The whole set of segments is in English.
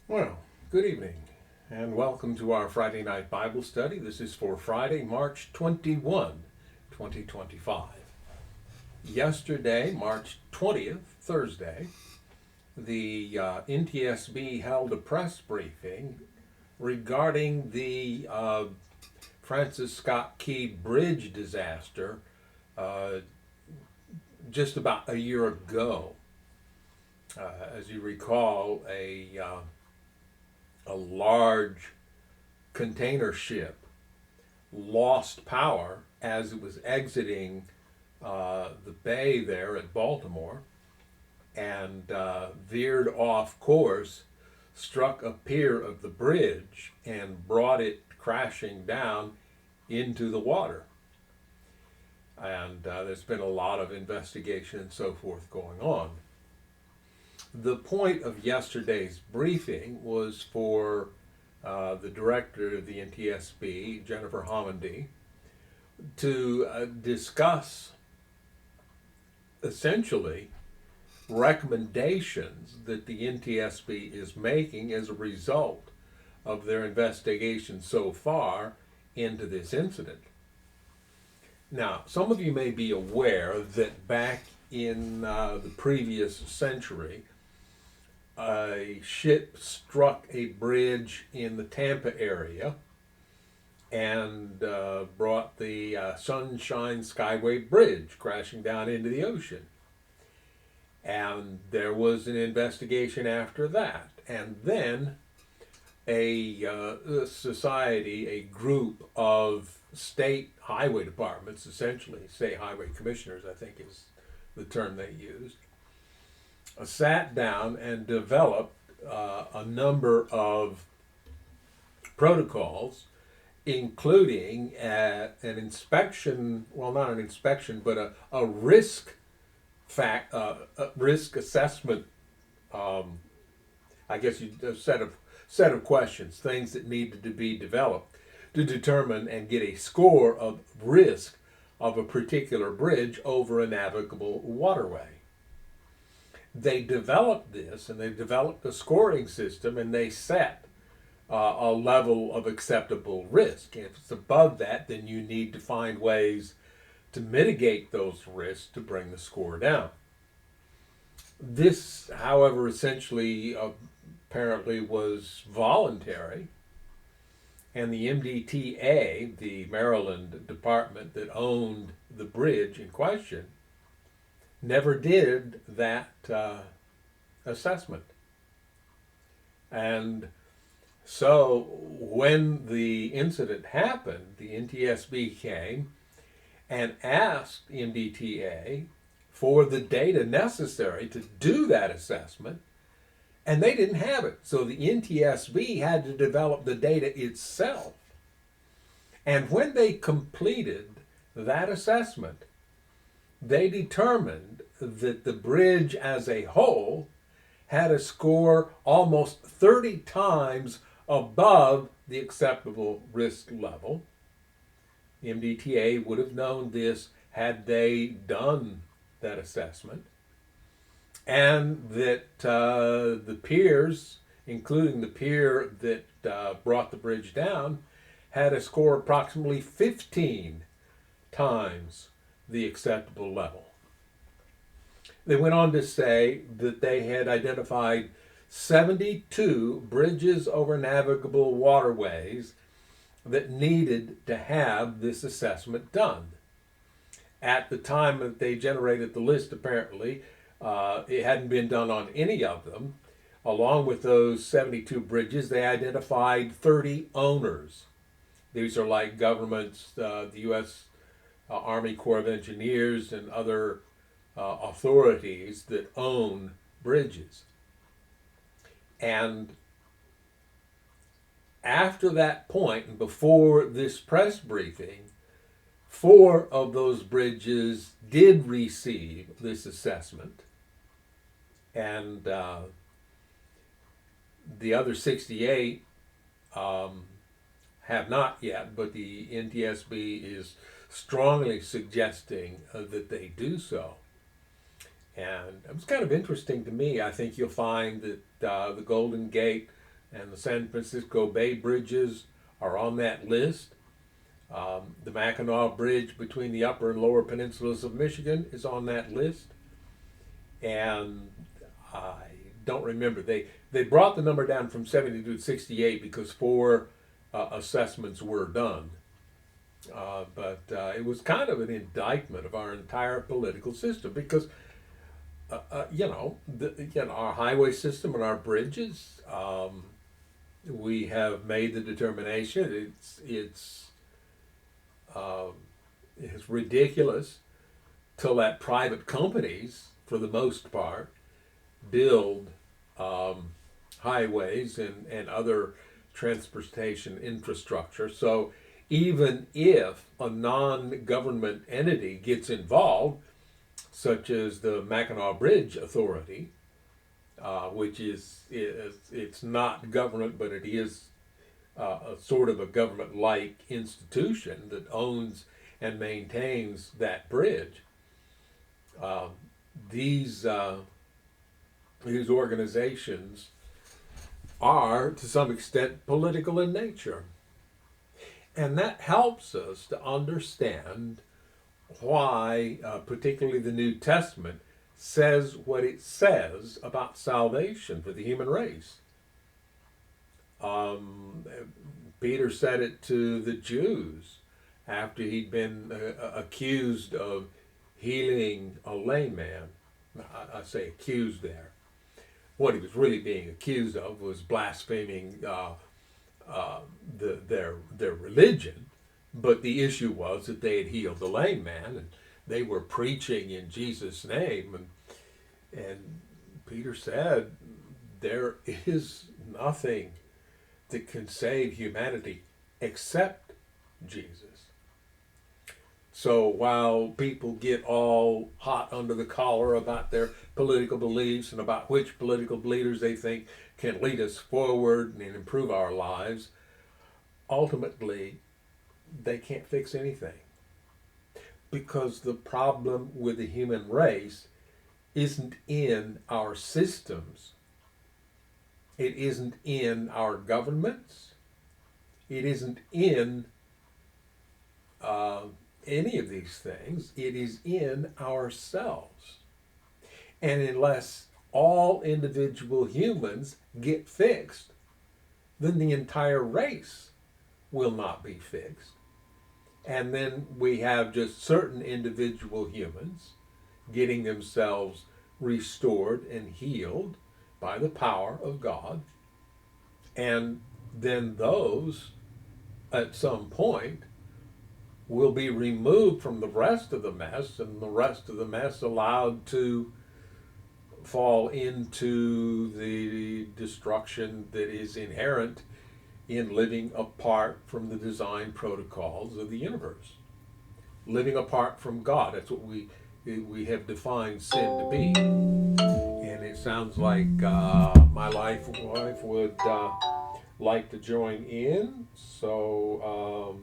Well, good evening, and welcome to our Friday night Bible study. This is for Friday, March 21, 2025. Yesterday, March 20th, Thursday, the NTSB held a press briefing regarding the Francis Scott Key Bridge disaster uh, just about a year ago. As you recall, a large container ship lost power as it was exiting the bay there at Baltimore and veered off course, struck a pier of the bridge, and brought it crashing down into the water. And there's been a lot of investigation and so forth going on. The point of yesterday's briefing was for the director of the NTSB, Jennifer Homendy, to discuss essentially recommendations that the NTSB is making as a result of their investigation so far into this incident. Now, some of you may be aware that back in the previous century, a ship struck a bridge in the Tampa area and brought the Sunshine Skyway Bridge crashing down into the ocean. And there was an investigation after that. And then a society, a group of state highway departments, essentially, state highway commissioners, I think is the term they used, sat down and developed a number of protocols, including an inspection, well, not an inspection, but a risk assessment. I guess a set of questions, things that needed to be developed to determine and get a score of risk of a particular bridge over a navigable waterway. They developed this, and they developed a scoring system, and they set a level of acceptable risk. And if it's above that, then you need to find ways to mitigate those risks to bring the score down. This, however, essentially apparently was voluntary, and the MDTA, the Maryland department that owned the bridge in question, never did that assessment. And so when the incident happened, the NTSB came and asked MDTA for the data necessary to do that assessment, and they didn't have it. So the NTSB had to develop the data itself. And when they completed that assessment, they determined that the bridge as a whole had a score almost 30 times above the acceptable risk level. The MDTA would have known this had they done that assessment, and that the piers, including the pier that brought the bridge down, had a score approximately 15 times the acceptable level. They went on to say that they had identified 72 bridges over navigable waterways that needed to have this assessment done. At the time that they generated the list, apparently, it hadn't been done on any of them. Along with those 72 bridges, they identified 30 owners. These are like governments, the U.S. Army Corps of Engineers and other authorities that own bridges. And after that point, and before this press briefing, 4 of those bridges did receive this assessment, and the other 68 have not yet, but the NTSB is strongly suggesting that they do so. And it was kind of interesting to me. I think you'll find that the Golden Gate and the San Francisco Bay bridges are on that list. The Mackinac Bridge between the upper and lower peninsulas of Michigan is on that list. And I don't remember. They brought the number down from 70 to 68 because 4 assessments were done. But it was kind of an indictment of our entire political system because, our highway system and our bridges, we have made the determination it's ridiculous to let private companies, for the most part, build highways and other transportation infrastructure. So even if a non-government entity gets involved, such as the Mackinac Bridge Authority, which it's not government, but it is a sort of a government-like institution that owns and maintains that bridge. These organizations are, to some extent, political in nature. And that helps us to understand why, particularly the New Testament, says what it says about salvation for the human race. Peter said it to the Jews after he'd been accused of healing a lame man. I say accused there. What he was really being accused of was blaspheming their religion, but the issue was that they had healed the lame man, and they were preaching in Jesus' name, and Peter said, there is nothing that can save humanity except Jesus. So while people get all hot under the collar about their political beliefs and about which political leaders they think can lead us forward and improve our lives, ultimately they can't fix anything. Because the problem with the human race isn't in our systems. It isn't in our governments. It isn't in any of these things. It is in ourselves. And unless all individual humans get fixed, then the entire race will not be fixed. And then we have just certain individual humans getting themselves restored and healed by the power of God. And then those, at some point, will be removed from the rest of the mess, and the rest of the mess allowed to fall into the destruction that is inherent in living apart from the design protocols of the universe. Living apart from God, that's what we have defined sin to be. And it sounds like my wife would like to join in, so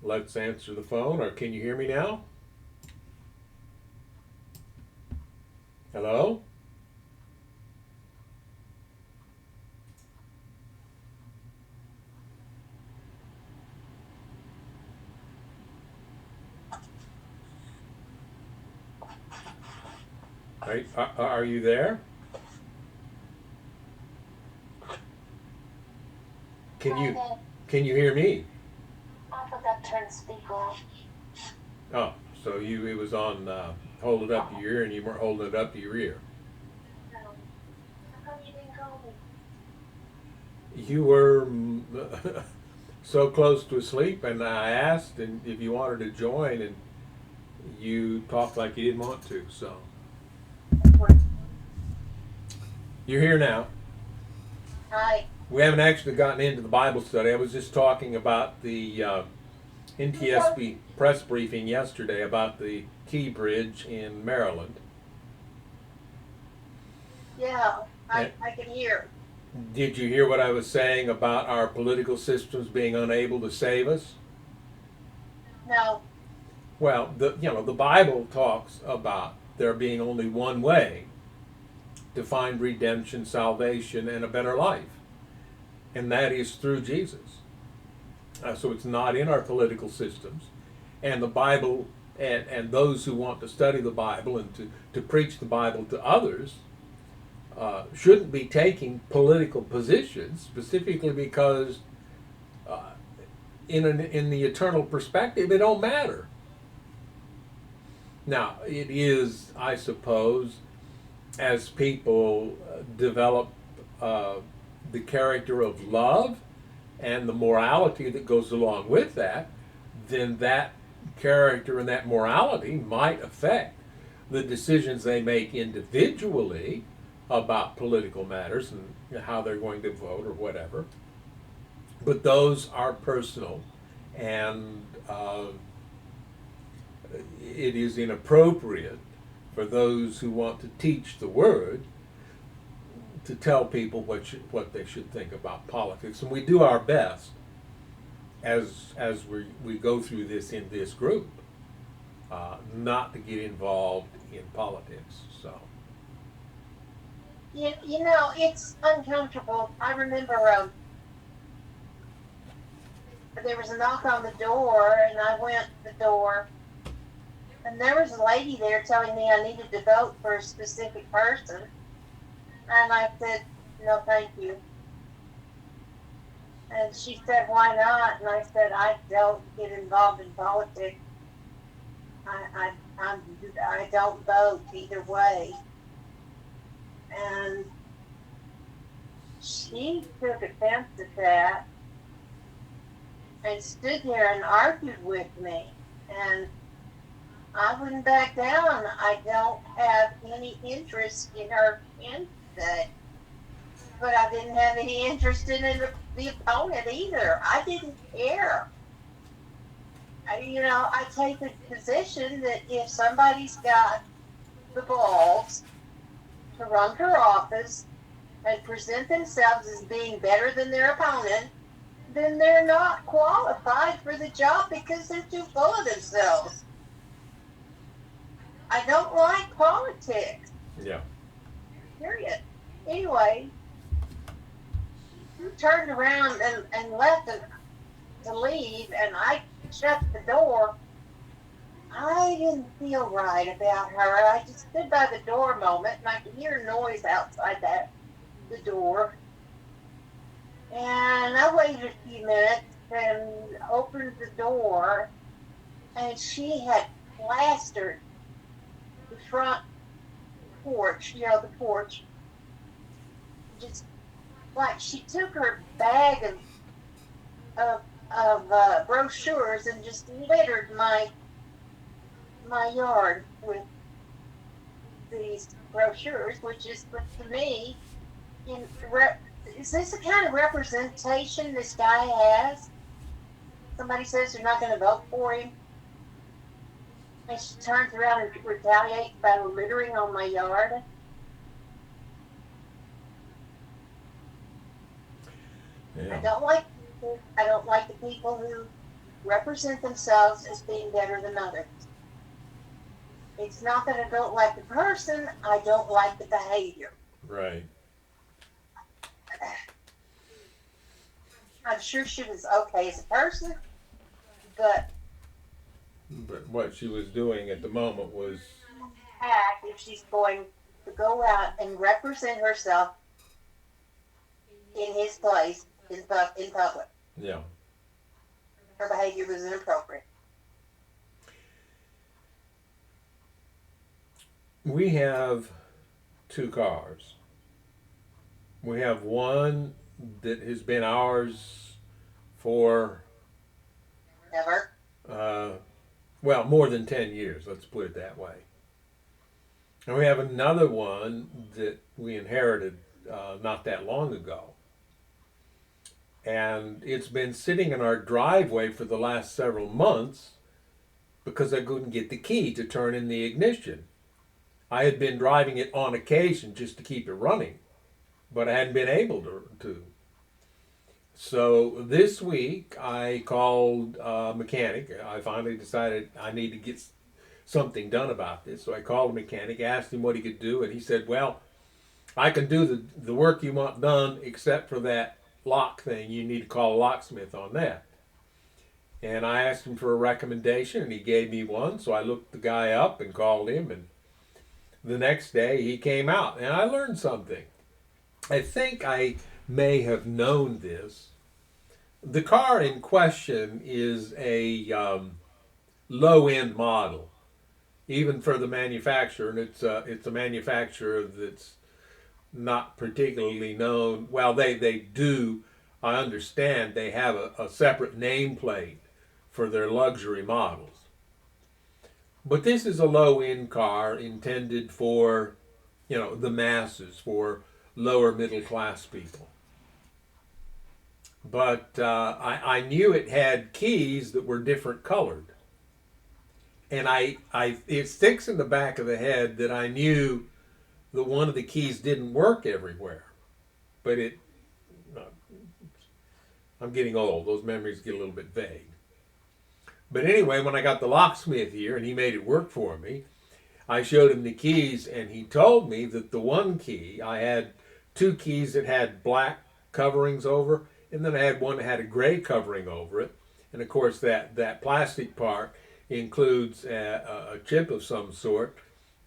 let's answer the phone. Or can you hear me now? Hello? Are you there? Can you hear me? I forgot to turn the speaker off. Oh, so it was on hold it up to your ear, and you weren't holding it up to your ear. No. How come you didn't call me? You were so close to sleep, and I asked and if you wanted to join, and you talked like you didn't want to. So you're here now. Hi. We haven't actually gotten into the Bible study. I was just talking about the NTSB press briefing yesterday about the Key Bridge in Maryland. Yeah, I can hear. Did you hear what I was saying about our political systems being unable to save us? No. Well, the Bible talks about there being only one way to find redemption, salvation, and a better life. And that is through Jesus. So it's not in our political systems. And the Bible, and those who want to study the Bible and to preach the Bible to others, shouldn't be taking political positions, specifically because in the eternal perspective, it don't matter. Now, it is, I suppose, as people develop the character of love and the morality that goes along with that, then that character and that morality might affect the decisions they make individually about political matters and how they're going to vote or whatever. But those are personal, and it is inappropriate for those who want to teach the word to tell people what they should think about politics. And we do our best as we go through this in this group, not to get involved in politics. So. You know, it's uncomfortable. I remember there was a knock on the door, and I went to the door, and there was a lady there telling me I needed to vote for a specific person. And I said, no, thank you. And she said, why not? And I said, I don't get involved in politics. I don't vote either way. And she took offense at that and stood there and argued with me. And I wouldn't back down. I don't have any interest in her candidate, but I didn't have any interest in the opponent either. I didn't care. I take the position that if somebody's got the balls to run for office and present themselves as being better than their opponent, then they're not qualified for the job because they're too full of themselves. I don't like politics. Yeah. Period. Anyway, he turned around and left to leave, and I shut the door. I didn't feel right about her. I just stood by the door a moment, and I could hear noise outside the door. And I waited a few minutes and opened the door, and she had plastered the front porch, the porch. Just like she took her bag of brochures and just littered my yard with these brochures, which is, to me, is this the kind of representation this guy has? Somebody says they're not going to vote for him, and she turns around and retaliates by littering on my yard. Yeah. I don't like the people who represent themselves as being better than others. It's not that I don't like the person, I don't like the behavior. Right. I'm sure she was okay as a person, but what she was doing at the moment was act if she's going to go out and represent herself in his place in public. Yeah. Her behavior was inappropriate. We have 2 cars. We have one that has been ours for Never. Well, more than 10 years, let's put it that way. And we have another one that we inherited not that long ago. And it's been sitting in our driveway for the last several months because I couldn't get the key to turn in the ignition. I had been driving it on occasion just to keep it running, but I hadn't been able to. So this week I called a mechanic. I finally decided I need to get something done about this. So I called a mechanic, asked him what he could do, and he said, well, I can do the work you want done except for that lock thing. You need to call a locksmith on that. And I asked him for a recommendation, and he gave me one. So I looked the guy up and called him, and the next day he came out, and I learned something. I think I may have known this. The car in question is a low-end model, even for the manufacturer, and it's a manufacturer that's not particularly known. Well, they do. I understand they have a separate nameplate for their luxury models. But this is a low-end car intended for, the masses, for lower middle class people. But I knew it had keys that were different colored. And it sticks in the back of the head that I knew that one of the keys didn't work everywhere. But I'm getting old. Those memories get a little bit vague. But anyway, when I got the locksmith here and he made it work for me, I showed him the keys, and he told me that the one key, I had two keys that had black coverings over, and then I had one that had a gray covering over it. And of course, that plastic part includes a chip of some sort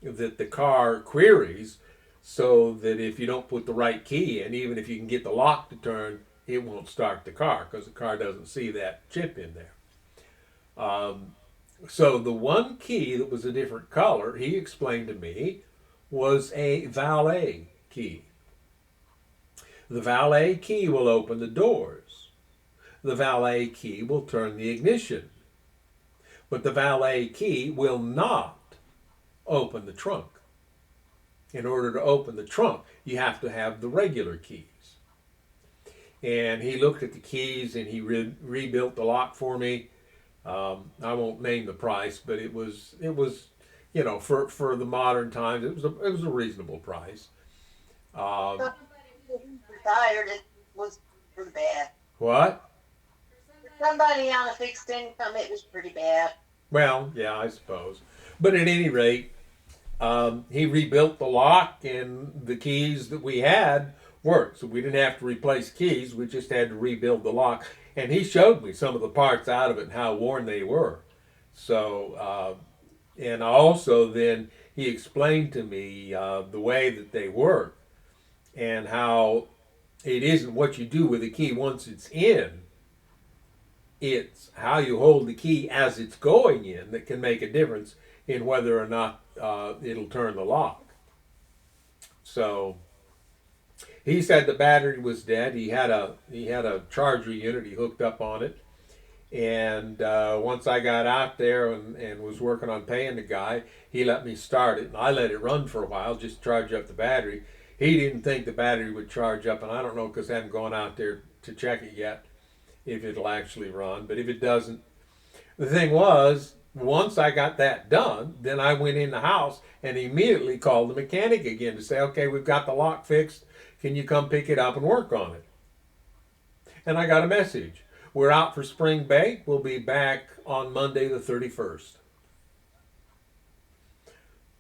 that the car queries, so that if you don't put the right key in, even if you can get the lock to turn, it won't start the car because the car doesn't see that chip in there. So the one key that was a different color, he explained to me, was a valet key. The valet key will open the doors. The valet key will turn the ignition. But the valet key will not open the trunk. In order to open the trunk, you have to have the regular keys. And he looked at the keys and he rebuilt the lock for me. I won't name the price, but it was for the modern times, it was a reasonable price. Retired, it was pretty bad. What? For somebody on a fixed income, it was pretty bad. Well, yeah, I suppose. But at any rate, he rebuilt the lock, and the keys that we had worked. So we didn't have to replace keys. We just had to rebuild the lock. And he showed me some of the parts out of it and how worn they were. So, and also then he explained to me the way that they work and how it isn't what you do with the key once it's in. It's how you hold the key as it's going in that can make a difference in whether or not it'll turn the lock. So he said the battery was dead. He had a charger unit he hooked up on it, and once I got out there and was working on paying the guy, he let me start it, and I let it run for a while just to charge up the battery. He didn't think the battery would charge up, and I don't know because I haven't gone out there to check it yet if it'll actually run. But if it doesn't, the thing was, once I got that done, then I went in the house and immediately called the mechanic again to say, okay, we've got the lock fixed. Can you come pick it up and work on it? And I got a message. We're out for spring break. We'll be back on Monday the 31st.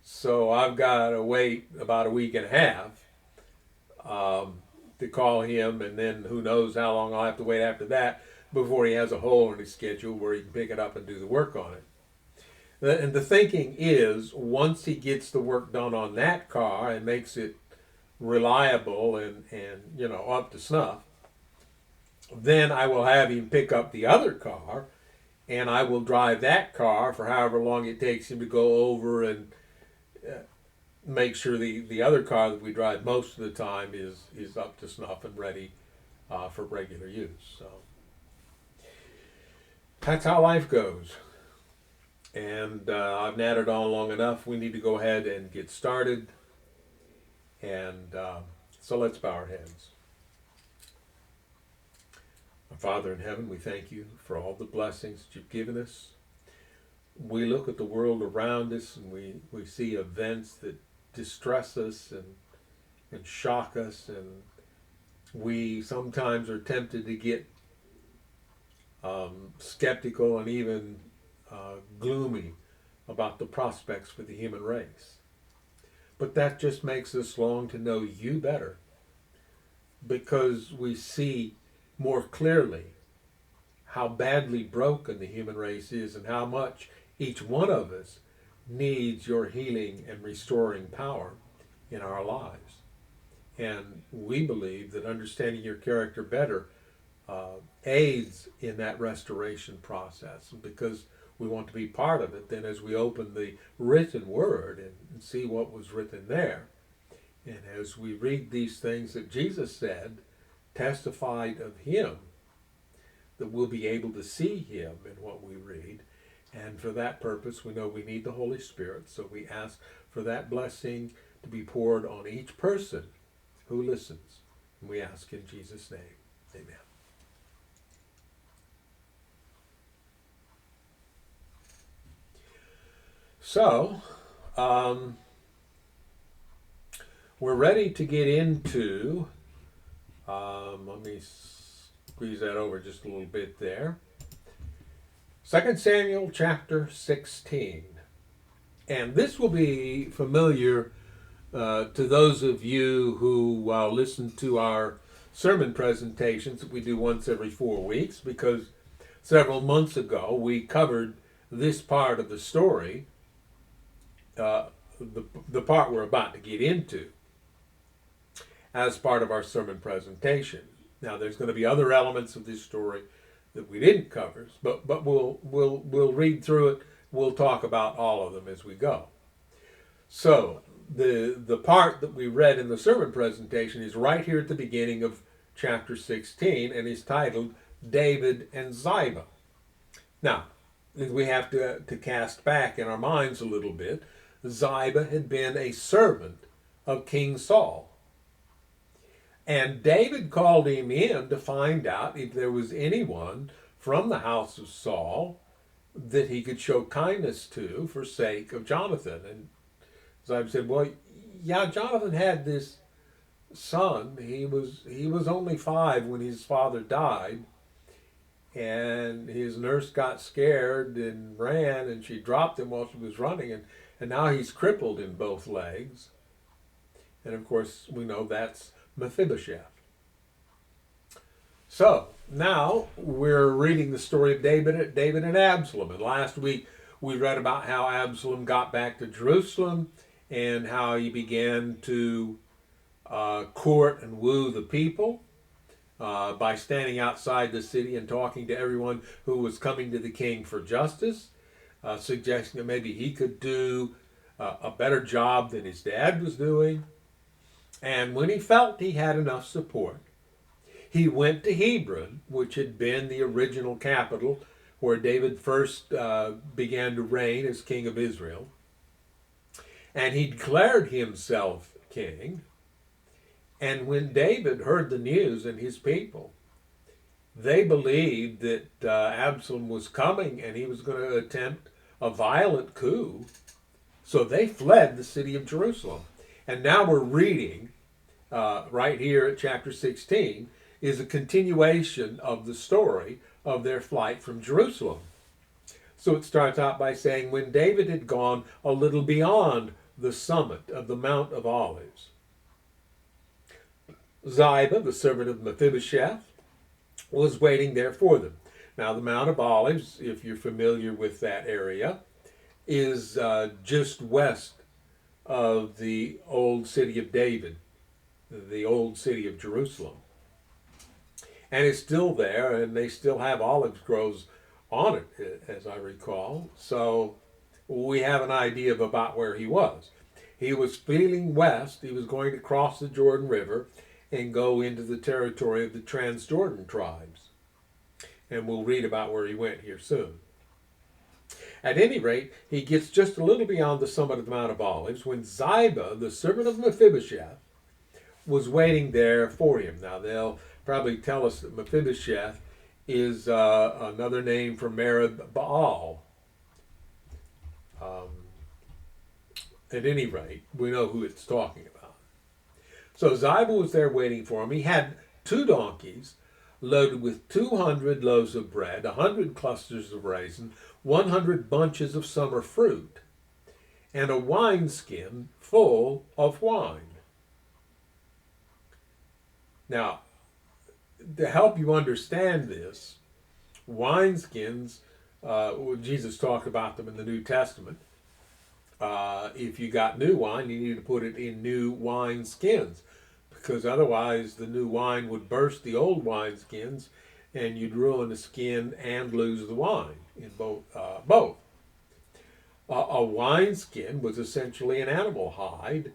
So I've got to wait about a week and a half to call him, and then who knows how long I'll have to wait after that before he has a hole in his schedule where he can pick it up and do the work on it. And the thinking is, once he gets the work done on that car and makes it reliable and up to snuff, then I will have him pick up the other car, and I will drive that car for however long it takes him to go over and make sure the other car that we drive most of the time is up to snuff and ready for regular use. So that's how life goes. And I've nattered on long enough. We need to go ahead and get started. And so let's bow our heads. Our Father in heaven, we thank you for all the blessings that you've given us. We look at the world around us and we see events that distress us and shock us, and we sometimes are tempted to get skeptical and even gloomy about the prospects for the human race. But that just makes us long to know you better, because we see more clearly how badly broken the human race is and how much each one of us needs your healing and restoring power in our lives. And we believe that understanding your character better aids in that restoration process. And because we want to be part of it, then as we open the written word and see what was written there, and as we read these things that Jesus said, testified of him, that we'll be able to see him in what we read. And for that purpose, we know we need the Holy Spirit. So we ask for that blessing to be poured on each person who listens. And we ask in Jesus' name. Amen. So, we're ready to get into, let me squeeze that over just a little bit there. 2 Samuel chapter 16. And this will be familiar to those of you who listen to our sermon presentations that we do once every 4 weeks, because several months ago we covered this part of the story, the part we're about to get into, as part of our sermon presentation. Now, there's going to be other elements of this story that we didn't cover, but we'll read through it. We'll talk about all of them as we go. So the part that we read in the sermon presentation is right here at the beginning of chapter 16, and is titled David and Ziba. Now, we have to cast back in our minds a little bit. Ziba had been a servant of King Saul. And David called him in to find out if there was anyone from the house of Saul that he could show kindness to for sake of Jonathan. And Ziba said, well, yeah, Jonathan had this son. He was only 5 when his father died. And his nurse got scared and ran, and she dropped him while she was running. And now he's crippled in both legs. And of course, we know that's Mephibosheth. So now we're reading the story of David and Absalom. And last week we read about how Absalom got back to Jerusalem and how he began to court and woo the people by standing outside the city and talking to everyone who was coming to the king for justice, suggesting that maybe he could do a better job than his dad was doing. And when he felt he had enough support, he went to Hebron, which had been the original capital where David first began to reign as king of Israel. And he declared himself king. And when David heard the news and his people, they believed that Absalom was coming and he was going to attempt a violent coup. So they fled the city of Jerusalem. And now we're reading, right here at chapter 16, is a continuation of the story of their flight from Jerusalem. So it starts out by saying, when David had gone a little beyond the summit of the Mount of Olives, Ziba, the servant of Mephibosheth, was waiting there for them. Now, the Mount of Olives, if you're familiar with that area, is just west of the old city of David, the old city of Jerusalem. And it's still there, and they still have olive groves on it, as I recall. So we have an idea of about where he was. He was feeling west. He was going to cross the Jordan River and go into the territory of the Transjordan tribes. And we'll read about where he went here soon. At any rate, he gets just a little beyond the summit of the Mount of Olives when Ziba, the servant of Mephibosheth, was waiting there for him. Now, they'll probably tell us that Mephibosheth is another name for Merib Baal. At any rate, we know who it's talking about. So Ziba was there waiting for him. He had 2 donkeys loaded with 200 loaves of bread, 100 clusters of raisin, 100 bunches of summer fruit. and a wineskin full of wine. Now, to help you understand this, wineskins, Jesus talked about them in the New Testament. If you got new wine, you need to put it in new wine skins, because otherwise the new wine would burst the old wine skins, and you'd ruin the skin and lose the wine in both. A wine skin was essentially an animal hide,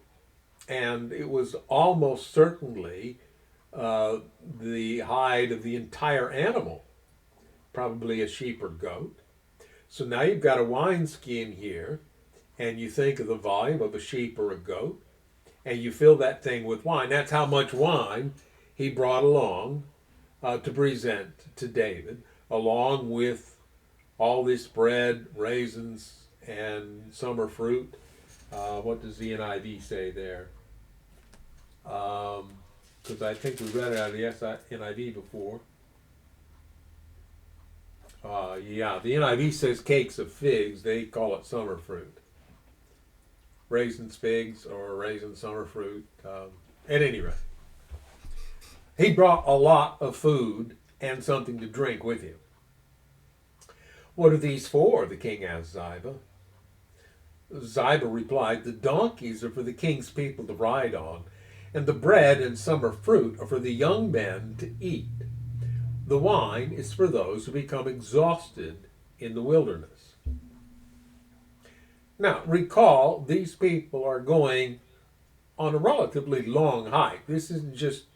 and it was almost certainly the hide of the entire animal, probably a sheep or goat. So now you've got a wine skin here, and you think of the volume of a sheep or a goat, and you fill that thing with wine. That's how much wine he brought along to present to David, along with all this bread, raisins, and summer fruit. What does the NIV say there? Because I think we read it out of the NIV before. Yeah, the NIV says cakes of figs. They call it summer fruit. Raisins, figs, or raisin summer fruit. At any rate, he brought a lot of food and something to drink with him. What are these for? The king asked Ziba. Ziba replied, the donkeys are for the king's people to ride on, and the bread and summer fruit are for the young men to eat. The wine is for those who become exhausted in the wilderness. Now, recall, these people are going on a relatively long hike. This isn't just,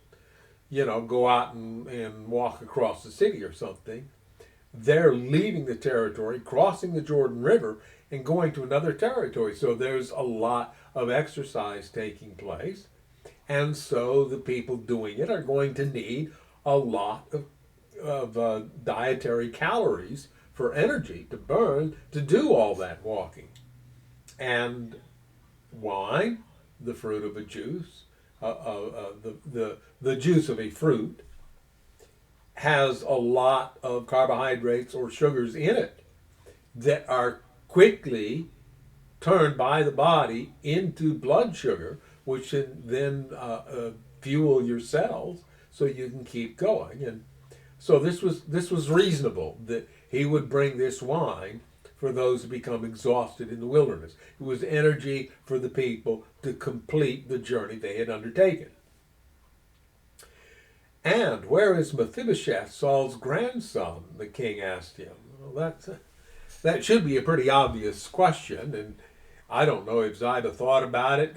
go out and walk across the city or something. They're leaving the territory, crossing the Jordan River, and going to another territory. So there's a lot of exercise taking place. And so the people doing it are going to need a lot of dietary calories for energy to burn to do all that walking. And wine, the fruit of a juice, the juice of a fruit, has a lot of carbohydrates or sugars in it that are quickly turned by the body into blood sugar, which can then fuel your cells so you can keep going. And so this was reasonable that he would bring this wine for those who become exhausted in the wilderness. It was energy for the people to complete the journey they had undertaken. And where is Mephibosheth, Saul's grandson? The king asked him. Well, that should be a pretty obvious question, and I don't know if Ziba thought about it.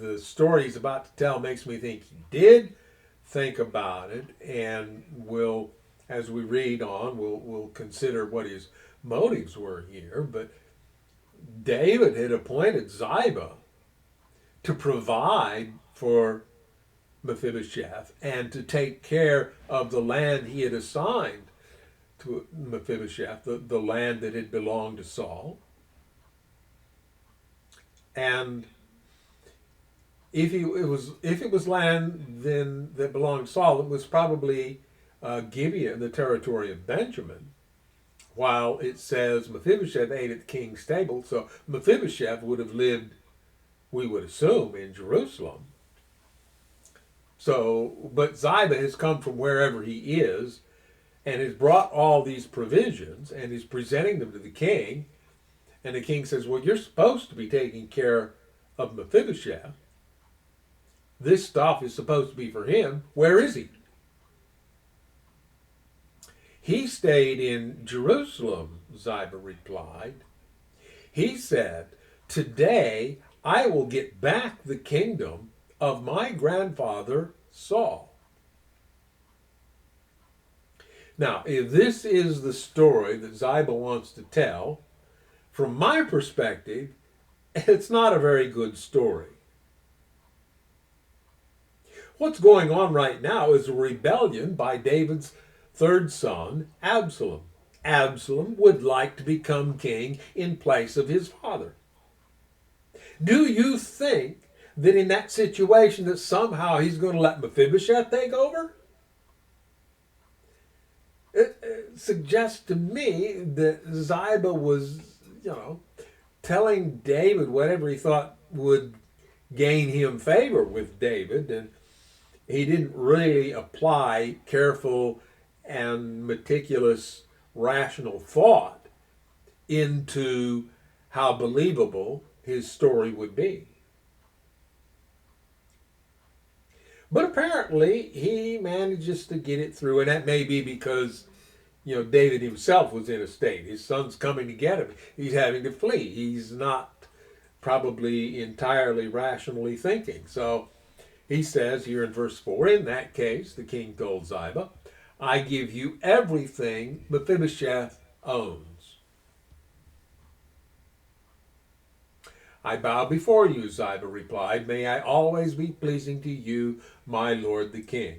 The story he's about to tell makes me think he did think about it, and we'll, as we read on, we'll consider what his motives were here. But David had appointed Ziba to provide for Mephibosheth and to take care of the land he had assigned to Mephibosheth, the land that had belonged to Saul. And if it was land then that belonged to Saul, it was probably Gibeah, the territory of Benjamin. While it says Mephibosheth ate at the king's table, so Mephibosheth would have lived, we would assume, in Jerusalem. So, but Ziba has come from wherever he is and has brought all these provisions and is presenting them to the king. And the king says, well, you're supposed to be taking care of Mephibosheth. This stuff is supposed to be for him. Where is he? He stayed in Jerusalem, Ziba replied. He said, today I will get back the kingdom of my grandfather Saul. Now, if this is the story that Ziba wants to tell, from my perspective, it's not a very good story. What's going on right now is a rebellion by David's third son, Absalom. Absalom would like to become king in place of his father. Do you think that in that situation that somehow he's going to let Mephibosheth take over? It suggests to me that Ziba was, telling David whatever he thought would gain him favor with David, and he didn't really apply careful and meticulous rational thought into how believable his story would be. But apparently he manages to get it through, and that may be because, David himself was in a state. His son's coming to get him. He's having to flee. He's not probably entirely rationally thinking. So he says here in verse 4, in that case, the king told Ziba, I give you everything Mephibosheth owns. I bow before you, Ziba replied. May I always be pleasing to you, my lord the king.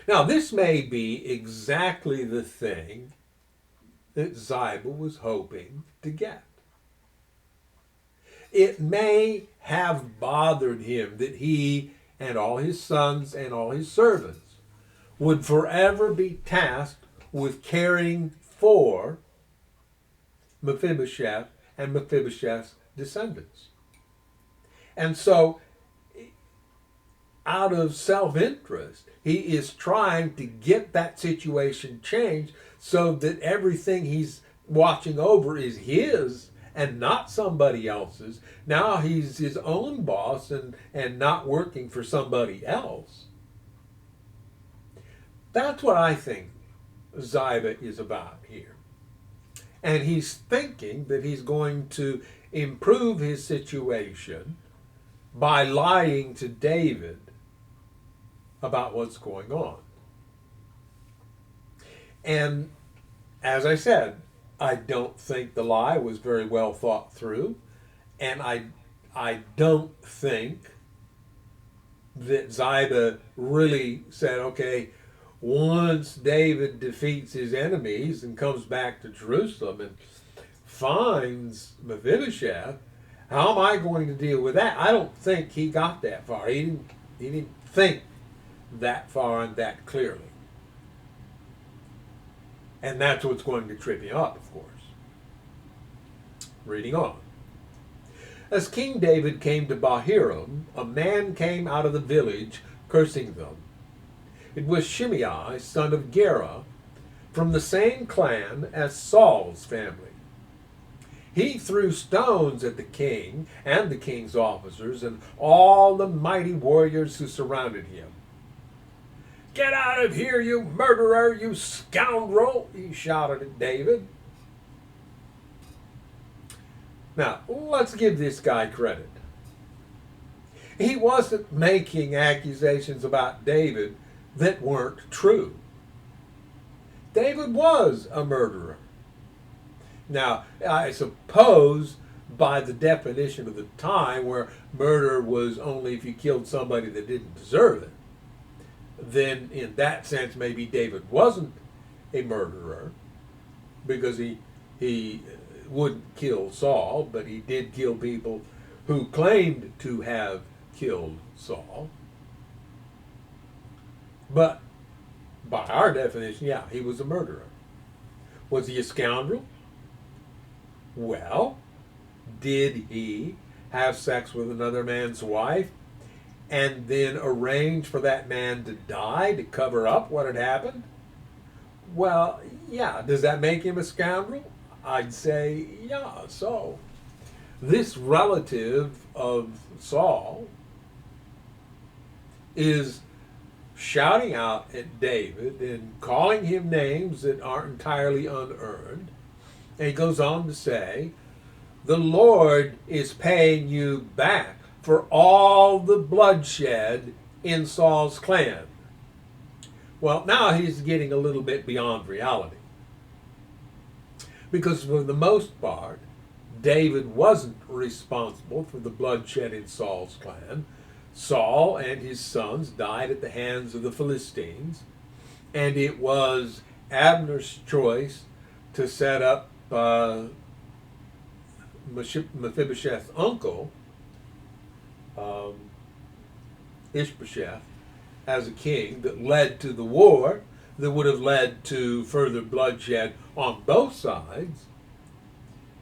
Now, this may be exactly the thing that Ziba was hoping to get. It may have bothered him that he and all his sons and all his servants would forever be tasked with caring for Mephibosheth and Mephibosheth's descendants. And so, out of self-interest, he is trying to get that situation changed so that everything he's watching over is his and not somebody else's. Now he's his own boss and not working for somebody else. That's what I think Ziba is about here. And he's thinking that he's going to improve his situation by lying to David about what's going on. And as I said, I don't think the lie was very well thought through, and I don't think that Ziba really said, okay, once David defeats his enemies and comes back to Jerusalem and finds Mephibosheth, how am I going to deal with that? I don't think he got that far. He didn't think that far and that clearly. And that's what's going to trip him up, of course. Reading on. As King David came to Bahiram, a man came out of the village cursing them. It was Shimei, son of Gera, from the same clan as Saul's family. He threw stones at the king and the king's officers and all the mighty warriors who surrounded him. Get out of here, you murderer, you scoundrel, he shouted at David. Now, let's give this guy credit. He wasn't making accusations about David that weren't true. David was a murderer. Now, I suppose by the definition of the time, where murder was only if you killed somebody that didn't deserve it, then in that sense maybe David wasn't a murderer, because he wouldn't kill Saul, but he did kill people who claimed to have killed Saul. But by our definition, yeah, he was a murderer. Was he a scoundrel? Well, did he have sex with another man's wife and then arrange for that man to die to cover up what had happened? Well, yeah. Does that make him a scoundrel? I'd say, yeah. So, this relative of Saul is shouting out at David and calling him names that aren't entirely unearned. And he goes on to say, the Lord is paying you back for all the bloodshed in Saul's clan. Well, now he's getting a little bit beyond reality. Because for the most part, David wasn't responsible for the bloodshed in Saul's clan. Saul and his sons died at the hands of the Philistines, and it was Abner's choice to set up Mephibosheth's uncle, Ishbosheth, as a king that led to the war that would have led to further bloodshed on both sides.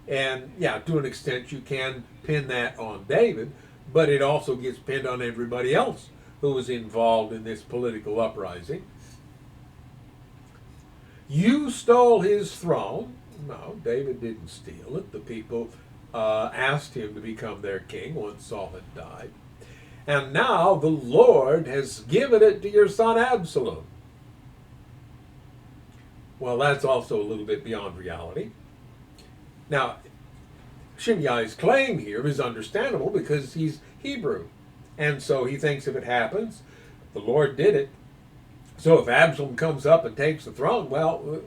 And yeah, to an extent, you can pin that on David, but it also gets pinned on everybody else who was involved in this political uprising. You stole his throne. No, David didn't steal it. The people asked him to become their king once Saul had died. And now the Lord has given it to your son Absalom. Well, that's also a little bit beyond reality. Now, Shimei's claim here is understandable because he's Hebrew. And so he thinks if it happens, the Lord did it. So if Absalom comes up and takes the throne, well,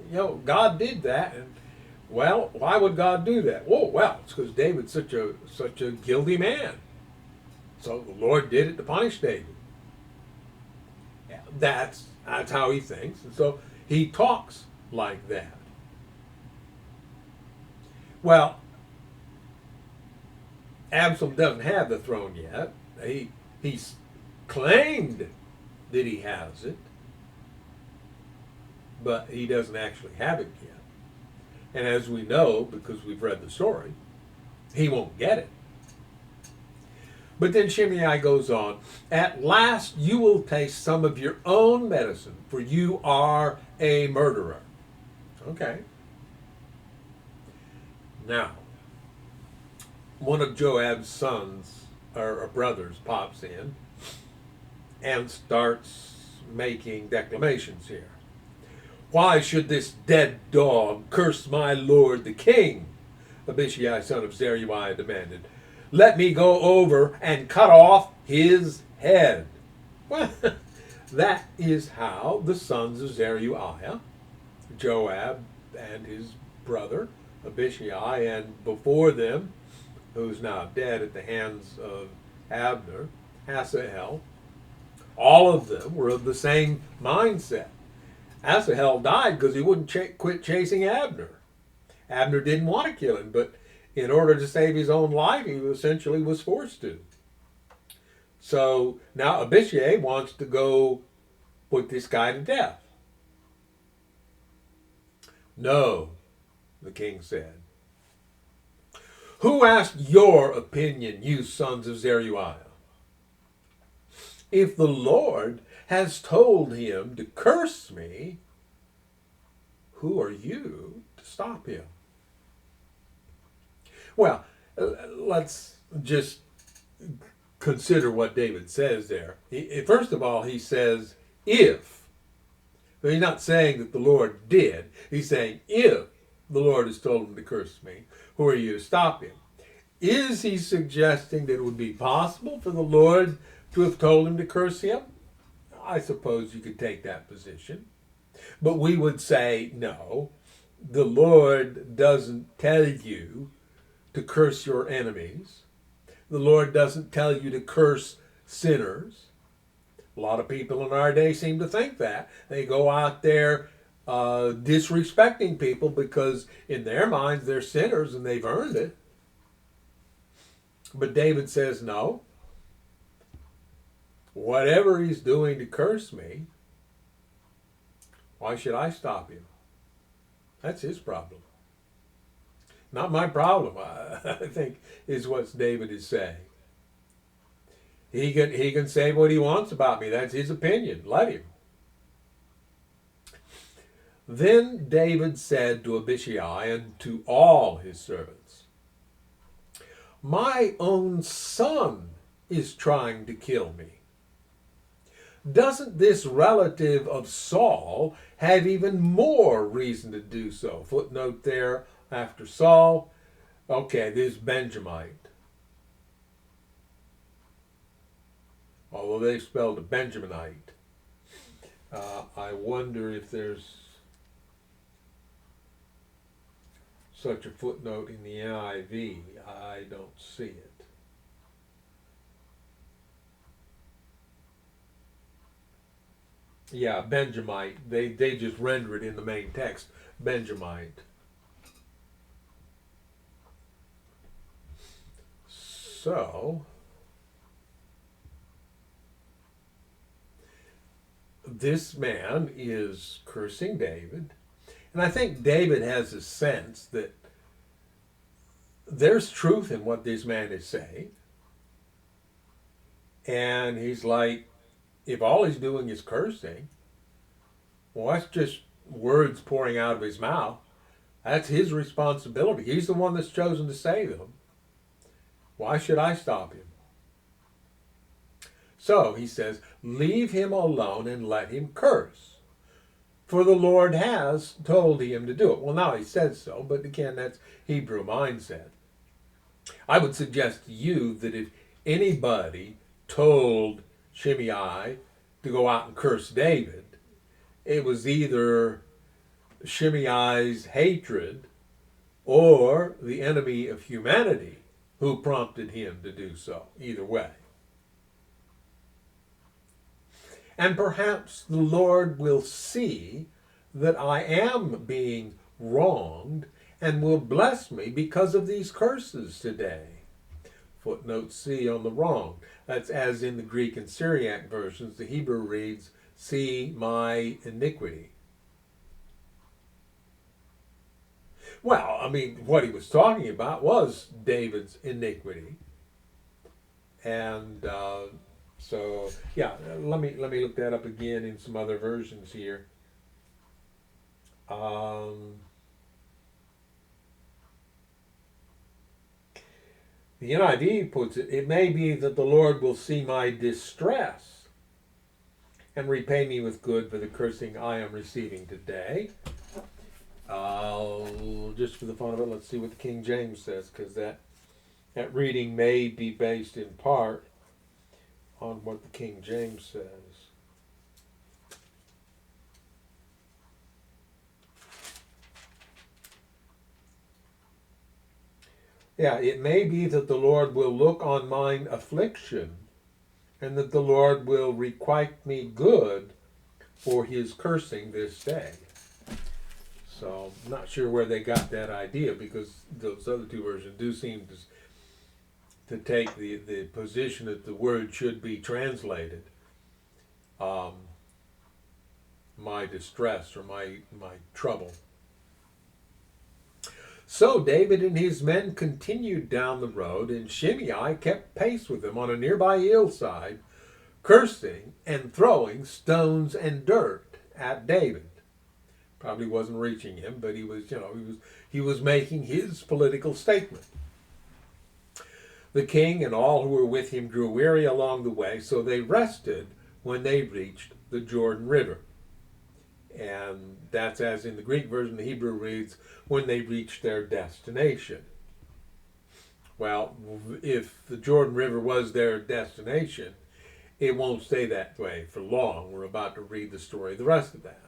God did that. And well, why would God do that? Oh, well, it's because David's such a guilty man. So the Lord did it to punish David. Yeah, that's how he thinks. And so he talks like that. Well, Absalom doesn't have the throne yet. He's claimed that he has it, but he doesn't actually have it yet. And as we know, because we've read the story, he won't get it. But then Shimei goes on, at last you will taste some of your own medicine, for you are a murderer. Okay. Now, one of Joab's sons or brothers pops in and starts making declamations here. Why should this dead dog curse my lord the king? Abishai, son of Zeruiah, demanded. Let me go over and cut off his head. Well, that is how the sons of Zeruiah, Joab and his brother Abishai, and before them, who's now dead at the hands of Abner, Asahel, all of them were of the same mindset. Asahel died because he wouldn't quit chasing Abner. Abner didn't want to kill him, but in order to save his own life, he essentially was forced to. So now Abishai wants to go put this guy to death. No, the king said. Who asked your opinion, you sons of Zeruiah? If the Lord has told him to curse me, who are you to stop him? Well, let's just consider what David says there. First of all, he says, if. But he's not saying that the Lord did. He's saying, if the Lord has told him to curse me, who are you to stop him? Is he suggesting that it would be possible for the Lord to have told him to curse him? I suppose you could take that position. But we would say, no, the Lord doesn't tell you to curse your enemies. The Lord doesn't tell you to curse sinners. A lot of people in our day seem to think that. They go out there disrespecting people because in their minds they're sinners and they've earned it. But David says, no. Whatever he's doing to curse me, why should I stop him? That's his problem. Not my problem, I think, is what David is saying. He can say what he wants about me. That's his opinion. Let him. Then David said to Abishai and to all his servants, my own son is trying to kill me. Doesn't this relative of Saul have even more reason to do so? Footnote there, after Saul. Okay, this is Benjamite. Although they spelled it Benjaminite. I wonder if there's such a footnote in the NIV. I don't see it. Yeah, Benjamite. They just render it in the main text. Benjamite. So, this man is cursing David. And I think David has a sense that there's truth in what this man is saying. And he's like, if all he's doing is cursing, well, that's just words pouring out of his mouth. That's his responsibility. He's the one that's chosen to say them. Why should I stop him? So he says, leave him alone and let him curse. For the Lord has told him to do it. Well, now he says so, but again, that's Hebrew mindset. I would suggest to you that if anybody told Shimei to go out and curse David, it was either Shimei's hatred or the enemy of humanity who prompted him to do so. Either way. And perhaps the Lord will see that I am being wronged and will bless me because of these curses today. Footnote C on the wrong. That's as in the Greek and Syriac versions. The Hebrew reads, see my iniquity. Well, I mean, what he was talking about was David's iniquity. And so, yeah, let me look that up again in some other versions here. The NIV puts it, it may be that the Lord will see my distress and repay me with good for the cursing I am receiving today. Just for the fun of it, let's see what the King James says, because that reading may be based in part on what the King James says. Yeah, it may be that the Lord will look on mine affliction, and that the Lord will requite me good for his cursing this day. So, I'm not sure where they got that idea, because those other two versions do seem to take the position that the word should be translated my distress or my trouble. So David and his men continued down the road, and Shimei kept pace with them on a nearby hillside, cursing and throwing stones and dirt at David. Probably wasn't reaching him, but he was making his political statement. The king and all who were with him grew weary along the way, so they rested when they reached the Jordan River. And that's as in the Greek version. The Hebrew reads, when they reached their destination. Well, if the Jordan River was their destination, it won't stay that way for long. We're about to read the story, the rest of that.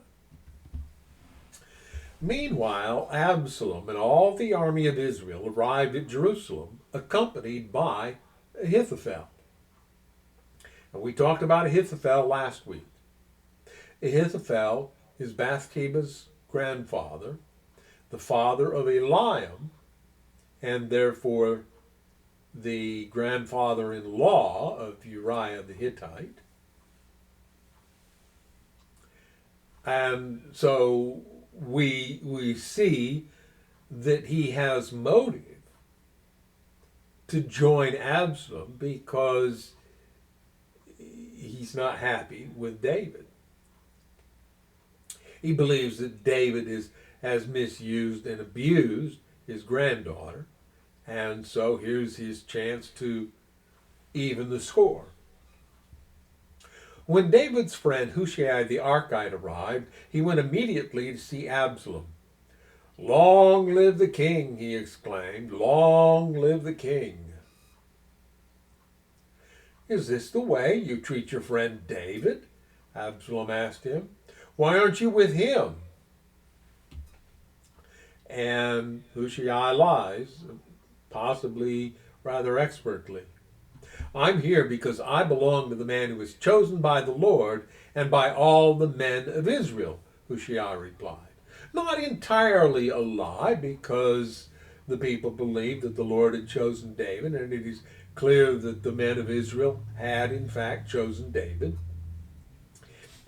Meanwhile, Absalom and all the army of Israel arrived at Jerusalem, accompanied by Ahithophel. And we talked about Ahithophel last week. Ahithophel is Bathsheba's grandfather, the father of Eliam, and therefore the grandfather-in-law of Uriah the Hittite. And so we see that he has motive to join Absalom because he's not happy with David. He believes that David has misused and abused his granddaughter, and so here's his chance to even the score. When David's friend Hushai the Archite arrived, he went immediately to see Absalom. "Long live the king," he exclaimed. "Long live the king." "Is this the way you treat your friend David?" Absalom asked him. "Why aren't you with him?" And Hushai lies, possibly rather expertly. "I'm here because I belong to the man who is chosen by the Lord and by all the men of Israel," Hushai replied. Not entirely a lie, because the people believed that the Lord had chosen David, and it is clear that the men of Israel had in fact chosen David.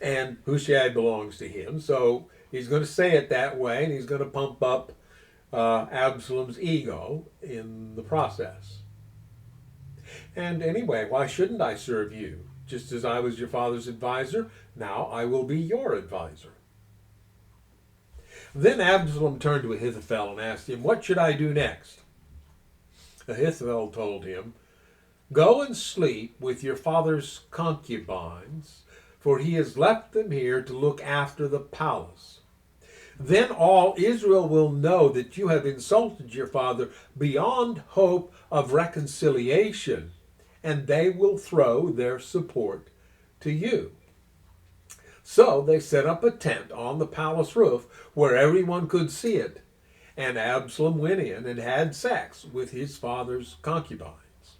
And Hushai belongs to him, so he's going to say it that way, and he's going to pump up Absalom's ego in the process. And anyway, why shouldn't I serve you? Just as I was your father's advisor, now I will be your advisor. Then Absalom turned to Ahithophel and asked him, "What should I do next?" Ahithophel told him, "Go and sleep with your father's concubines, for he has left them here to look after the palace. Then all Israel will know that you have insulted your father beyond hope of reconciliation, and they will throw their support to you." So they set up a tent on the palace roof where everyone could see it, and Absalom went in and had sex with his father's concubines.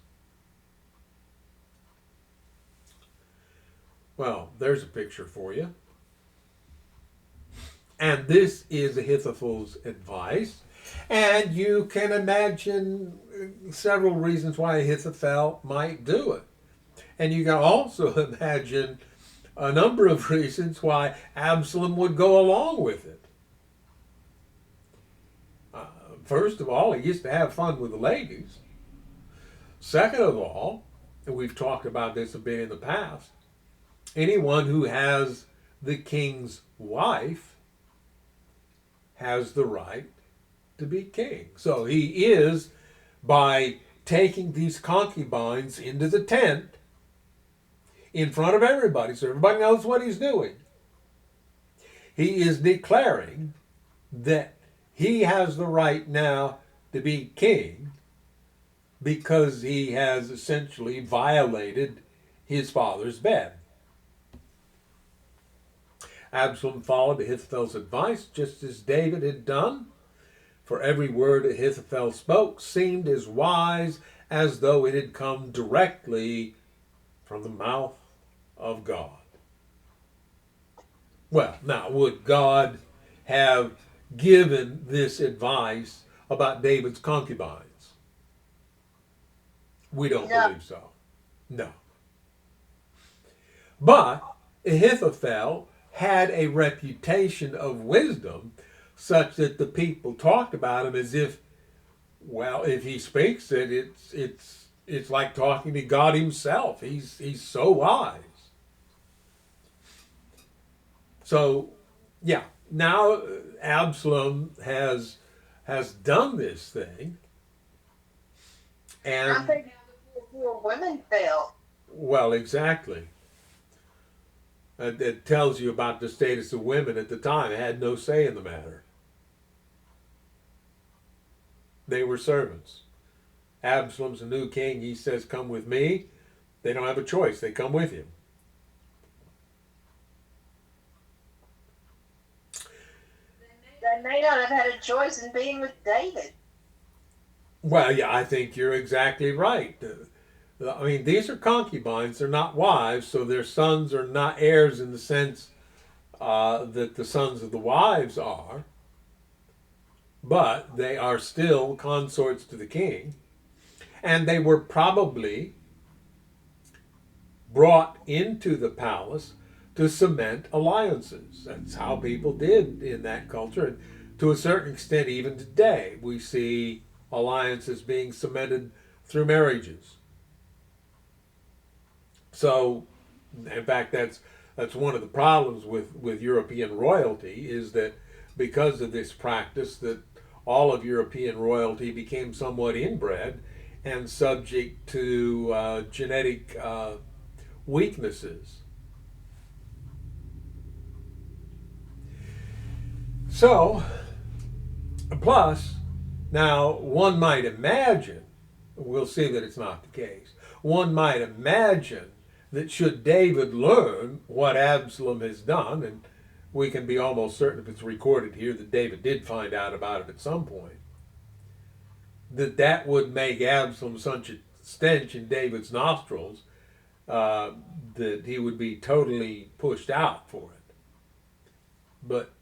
Well, there's a picture for you. And this is Ahithophel's advice. And you can imagine several reasons why Ahithophel might do it. And you can also imagine a number of reasons why Absalom would go along with it. First of all, he used to have fun with the ladies. Second of all, and we've talked about this a bit in the past, anyone who has the king's wife has the right to be king. So he is, by taking these concubines into the tent in front of everybody, so everybody knows what he's doing, he is declaring that he has the right now to be king because he has essentially violated his father's bed. Absalom followed Ahithophel's advice just as David had done, for every word Ahithophel spoke seemed as wise as though it had come directly from the mouth of God. Well, now, would God have given this advice about David's concubines? We don't believe so. No. But Ahithophel had a reputation of wisdom such that the people talked about him as if, well, if he speaks it, it's like talking to God himself. He's so wise. So, yeah, now Absalom has done this thing, and I think the poor women felt. well, exactly. It tells you about the status of women at the time. They had no say in the matter. They were servants. Absalom's a new king. He says, "Come with me." They don't have a choice. They come with him. They may not have had a choice in being with David. Well, yeah, I think you're exactly right. I mean, these are concubines. They're not wives, so their sons are not heirs in the sense that the sons of the wives are. But they are still consorts to the king. And they were probably brought into the palace to cement alliances. That's how people did in that culture. And to a certain extent, even today, we see alliances being cemented through marriages. So, in fact, that's one of the problems with European royalty is that because of this practice that all of European royalty became somewhat inbred and subject to genetic weaknesses. So, plus, now one might imagine, we'll see that it's not the case, one might imagine that should David learn what Absalom has done, and we can be almost certain if it's recorded here that David did find out about it at some point, that would make Absalom such a stench in David's nostrils that he would be totally pushed out for it. But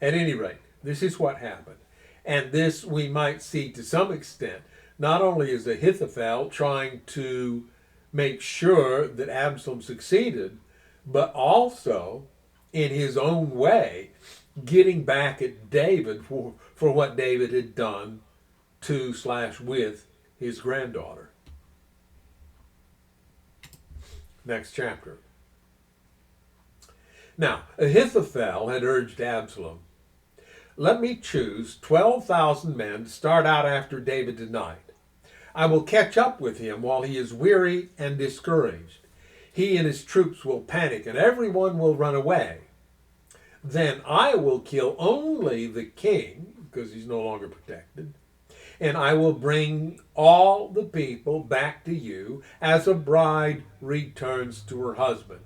at any rate, this is what happened. And this we might see to some extent, not only is Ahithophel trying to make sure that Absalom succeeded, but also in his own way getting back at David for what David had done to/with his granddaughter. Next chapter. Now, Ahithophel had urged Absalom, "Let me choose 12,000 men to start out after David tonight. I will catch up with him while he is weary and discouraged. He and his troops will panic and everyone will run away. Then I will kill only the king," because he's no longer protected, "and I will bring all the people back to you as a bride returns to her husband.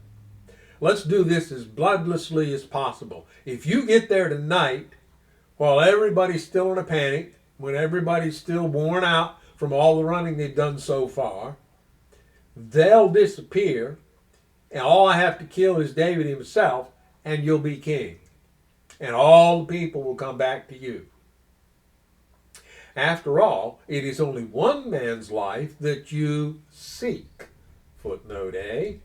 Let's do this as bloodlessly as possible. If you get there tonight, while everybody's still in a panic, when everybody's still worn out from all the running they've done so far, they'll disappear, and all I have to kill is David himself, and you'll be king. And all the people will come back to you. After all, it is only one man's life that you seek." Footnote A.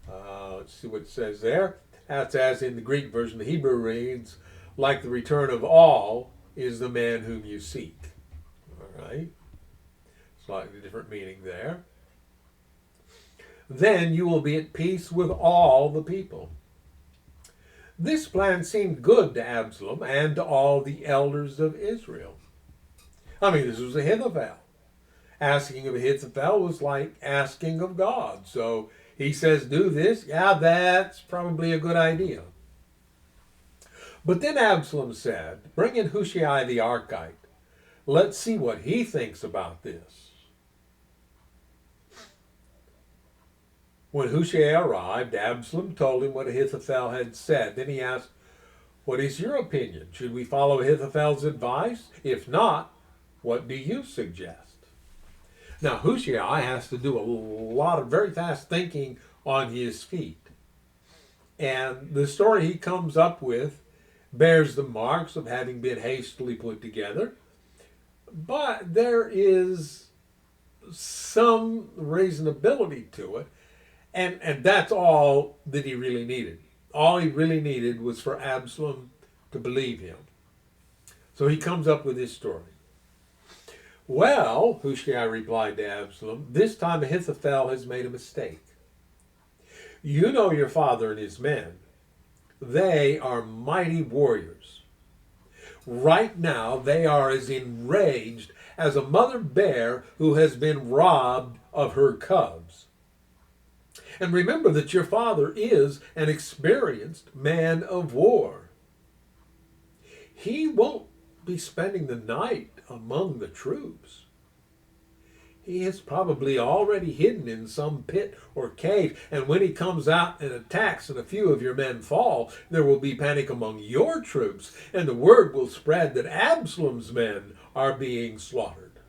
Let's see what it says there. That's as in the Greek version. The Hebrew reads, "Like the return of all is the man whom you seek." All right. Slightly different meaning there. "Then you will be at peace with all the people." This plan seemed good to Absalom and to all the elders of Israel. I mean, this was Ahithophel. Asking of Ahithophel was like asking of God. So he says, do this. Yeah, that's probably a good idea. But then Absalom said, "Bring in Hushai the Archite. Let's see what he thinks about this." When Hushai arrived, Absalom told him what Ahithophel had said. Then he asked, "What is your opinion? Should we follow Ahithophel's advice? If not, what do you suggest?" Now, Hushai has to do a lot of very fast thinking on his feet. And the story he comes up with bears the marks of having been hastily put together. But there is some reasonability to it. And that's all that he really needed. All he really needed was for Absalom to believe him. So he comes up with this story. "Well," Hushai replied to Absalom, "this time Ahithophel has made a mistake. You know your father and his men. They are mighty warriors. Right now they are as enraged as a mother bear who has been robbed of her cubs. And remember that your father is an experienced man of war. He won't be spending the night among the troops. He has probably already hidden in some pit or cave, and when he comes out and attacks and a few of your men fall, there will be panic among your troops, and the word will spread that Absalom's men are being slaughtered.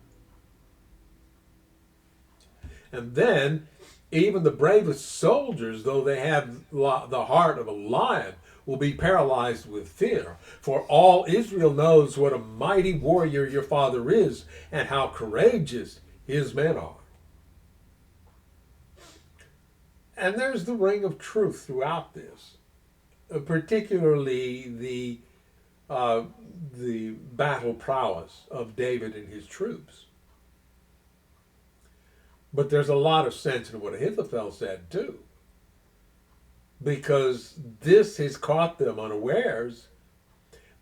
And then even the bravest soldiers, though they have the heart of a lion, will be paralyzed with fear. For all Israel knows what a mighty warrior your father is and how courageous his men are." And there's the ring of truth throughout this, particularly the battle prowess of David and his troops. But there's a lot of sense in what Ahithophel said too, because this has caught them unawares.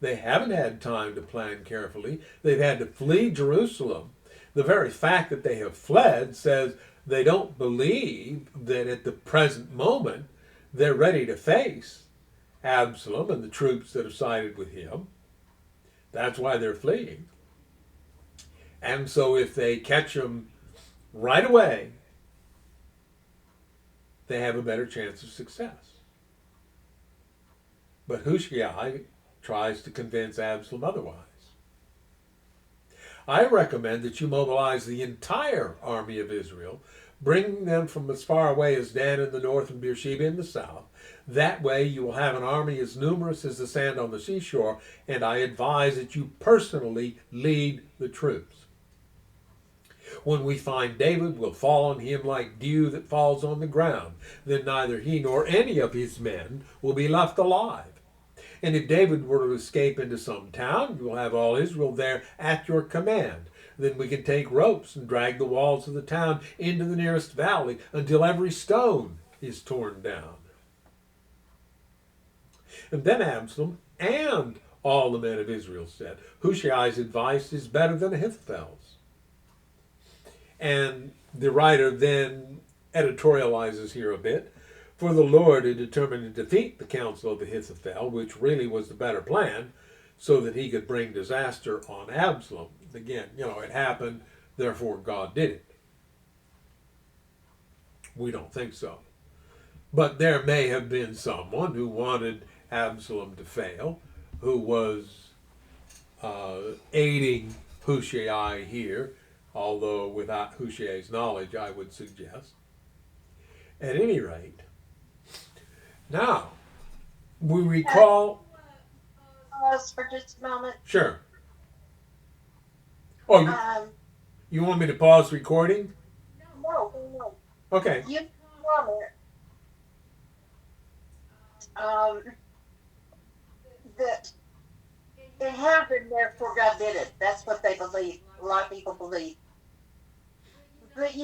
They haven't had time to plan carefully. They've had to flee Jerusalem. The very fact that they have fled says they don't believe that at the present moment they're ready to face Absalom and the troops that have sided with him. That's why they're fleeing. And so if they catch them right away, they have a better chance of success. But Hushai tries to convince Absalom otherwise. "I recommend that you mobilize the entire army of Israel, bring them from as far away as Dan in the north and Beersheba in the south. That way you will have an army as numerous as the sand on the seashore, and I advise that you personally lead the troops. When we find David, we'll fall on him like dew that falls on the ground. Then neither he nor any of his men will be left alive. And if David were to escape into some town, you will have all Israel there at your command. Then we can take ropes and drag the walls of the town into the nearest valley until every stone is torn down. And then Absalom and all the men of Israel said, Hushai's advice is better than Ahithophel's. And the writer then editorializes here a bit. For the Lord had determined to defeat the counsel of Ahithophel, which really was the better plan, so that he could bring disaster on Absalom. Again, it happened, therefore God did it. We don't think so. But there may have been someone who wanted Absalom to fail, who was aiding Hushai here, although without Hushai's knowledge, I would suggest. At any rate, now, we recall... Pause for just a moment. Sure. Oh, you want me to pause recording? No. Okay. You comment. That it happened, therefore God did it. That's what they believe. A lot of people believe. But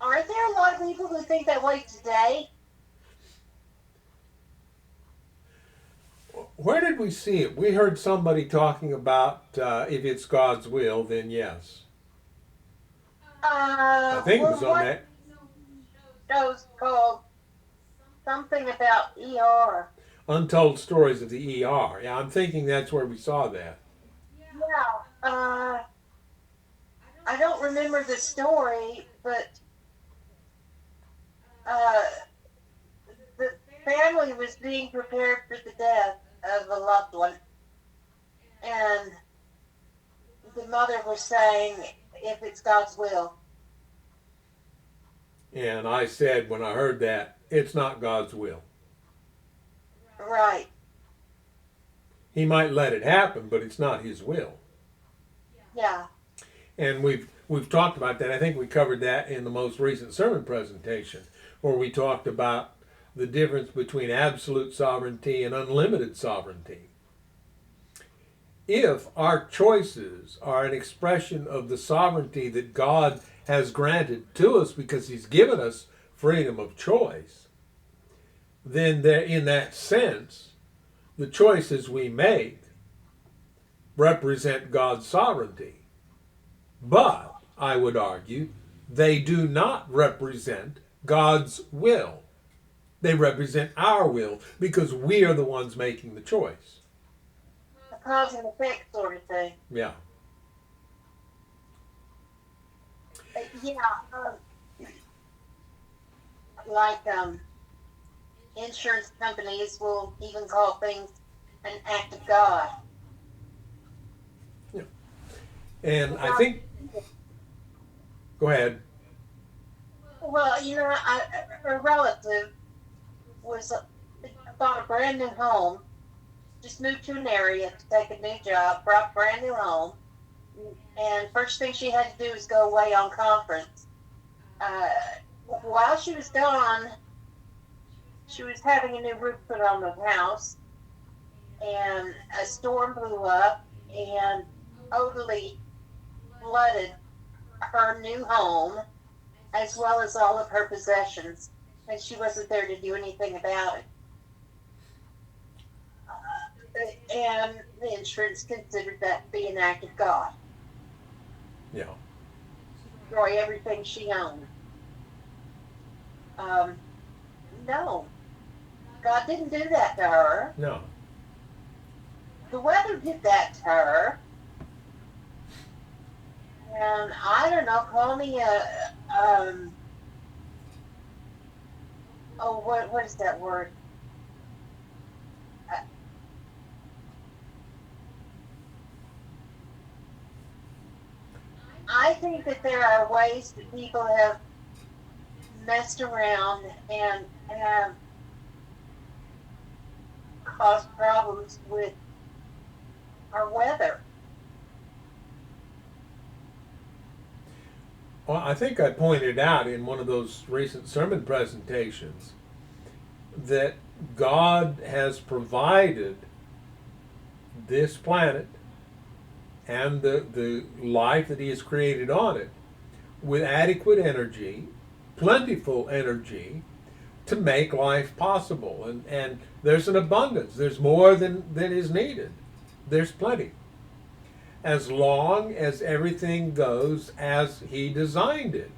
aren't there a lot of people who think that way today? Where did we see it? We heard somebody talking about if it's God's will, then yes. I think it was on that. Show's called something about ER. Untold Stories of the ER. Yeah, I'm thinking that's where we saw that. Yeah. I don't remember the story, but the family was being prepared for the death of a loved one, and the mother was saying, if it's God's will. And I said when I heard that, it's not God's will. Right. He might let it happen, but it's not his will. Yeah. And we've talked about that. I think we covered that in the most recent sermon presentation, where we talked about the difference between absolute sovereignty and unlimited sovereignty. If our choices are an expression of the sovereignty that God has granted to us because he's given us freedom of choice, then in that sense, the choices we make represent God's sovereignty. But, I would argue, they do not represent God's will. They represent our will because we are the ones making the choice. A cause and effect sort of thing. Yeah. Like insurance companies will even call things an act of God. Yeah. And I think... Go ahead. Well, a relative bought a brand new home, just moved to an area to take a new job, brought a brand new home, and first thing she had to do was go away on conference. While she was gone, she was having a new roof put on the house, and a storm blew up and totally flooded her new home as well as all of her possessions, and she wasn't there to do anything about it. And the insurance considered that to be an act of God. Yeah. Destroy everything she owned. No. God didn't do that to her. No. The weather did that to her. And I don't know, call me what is that word? I think that there are ways that people have messed around and have caused problems with our weather. Well, I think I pointed out in one of those recent sermon presentations that God has provided this planet and the life that he has created on it with adequate energy, plentiful energy, to make life possible. And there's an abundance. There's more than is needed. There's plenty. As long as everything goes as he designed it,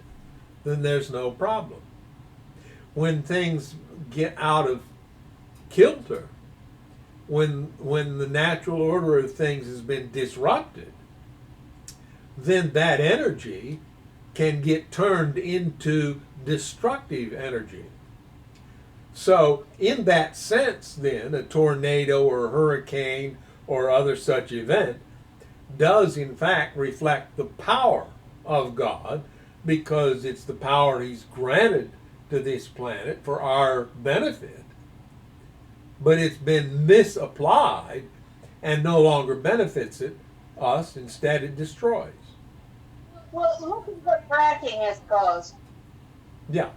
then there's no problem. When things get out of kilter, when the natural order of things has been disrupted, then that energy can get turned into destructive energy. So, in that sense, then, a tornado or a hurricane or other such event does, in fact, reflect the power of God, because it's the power he's granted to this planet for our benefit. But it's been misapplied and no longer benefits us. Instead, it destroys. Well, look at what fracking has caused. Yeah.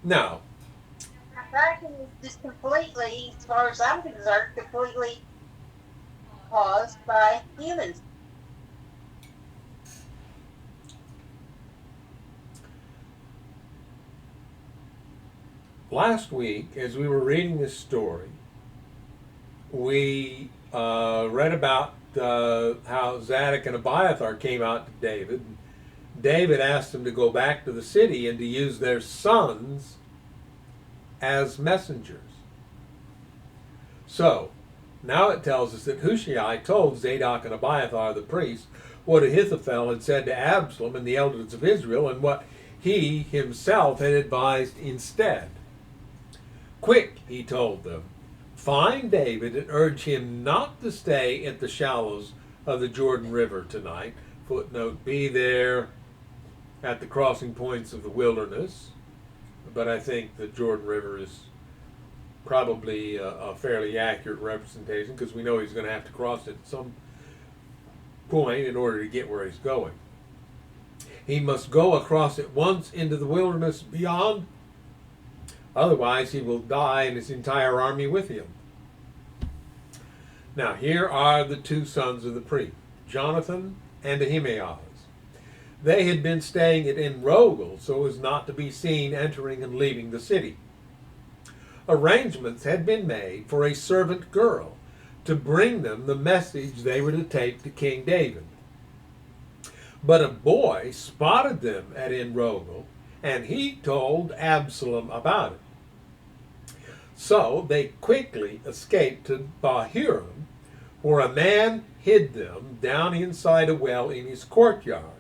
Now, Fracking is just completely, as far as I'm concerned, completely caused by humans. last week, as we were reading this story, we read about how Zadok and Abiathar came out to David. David asked them to go back to the city and to use their sons as messengers. So, now it tells us that Hushai told Zadok and Abiathar the priests what Ahithophel had said to Absalom and the elders of Israel, and what he himself had advised instead. Quick, he told them, find David and urge him not to stay at the shallows of the Jordan River tonight. Footnote, be there at the crossing points of the wilderness. But I think the Jordan River is probably a fairly accurate representation, because we know he's going to have to cross it at some point in order to get where he's going. He must go across at once into the wilderness beyond, otherwise he will die and his entire army with him. Now here are the two sons of the priest, Jonathan and Ahimaaz. They had been staying at Enrogel so as not to be seen entering and leaving the city. Arrangements had been made for a servant girl to bring them the message they were to take to King David. But a boy spotted them at Enrogel, and he told Absalom about it. So they quickly escaped to Bahurim, where a man hid them down inside a well in his courtyard.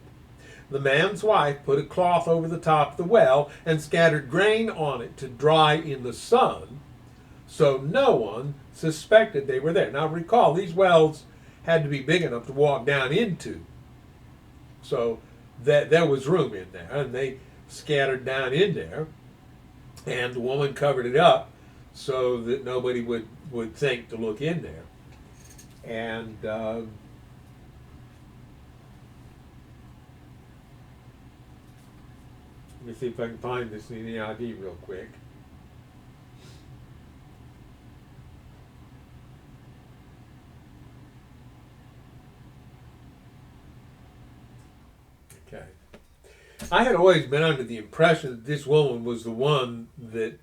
The man's wife put a cloth over the top of the well and scattered grain on it to dry in the sun, so no one suspected they were there. Now recall, these wells had to be big enough to walk down into, so that there was room in there, and they scattered down in there, and the woman covered it up so that nobody would think to look in there. And let me see if I can find this in the NIV real quick. Okay. I had always been under the impression that this woman was the one that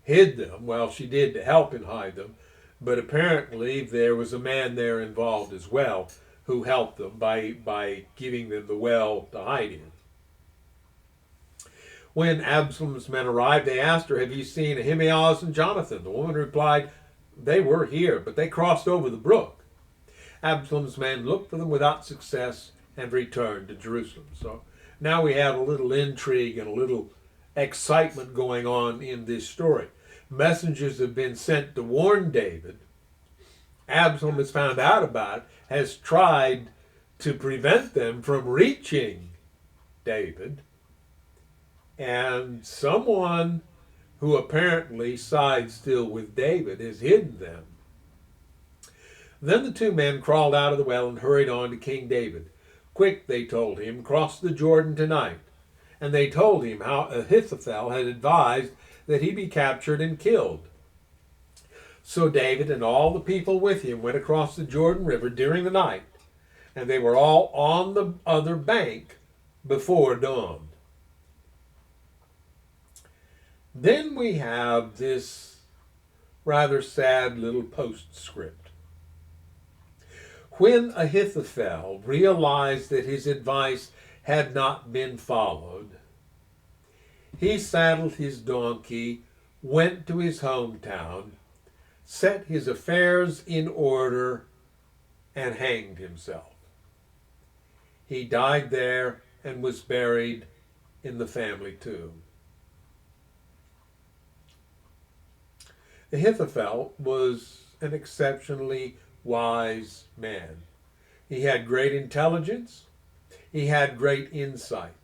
hid them. Well, she did to help and hide them, but apparently there was a man there involved as well who helped them by giving them the well to hide in. When Absalom's men arrived, they asked her, have you seen Ahimaaz and Jonathan? The woman replied, they were here, but they crossed over the brook. Absalom's men looked for them without success and returned to Jerusalem. So now we have a little intrigue and a little excitement going on in this story. Messengers have been sent to warn David. Absalom has found out about it, has tried to prevent them from reaching David. And someone who apparently sides still with David has hidden them. Then the two men crawled out of the well and hurried on to King David. Quick, they told him, cross the Jordan tonight. And they told him how Ahithophel had advised that he be captured and killed. So David and all the people with him went across the Jordan River during the night, and they were all on the other bank before dawn. Then we have this rather sad little postscript. When Ahithophel realized that his advice had not been followed, he saddled his donkey, went to his hometown, set his affairs in order, and hanged himself. He died there and was buried in the family tomb. Ahithophel was an exceptionally wise man. He had great intelligence. He had great insight.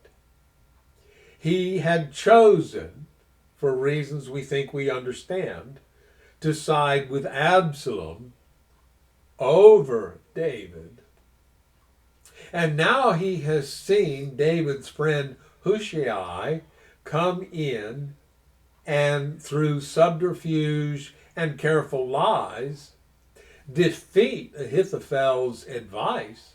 He had chosen, for reasons we think we understand, to side with Absalom over David. And now he has seen David's friend Hushai come in and through subterfuge and careful lies defeat Ahithophel's advice.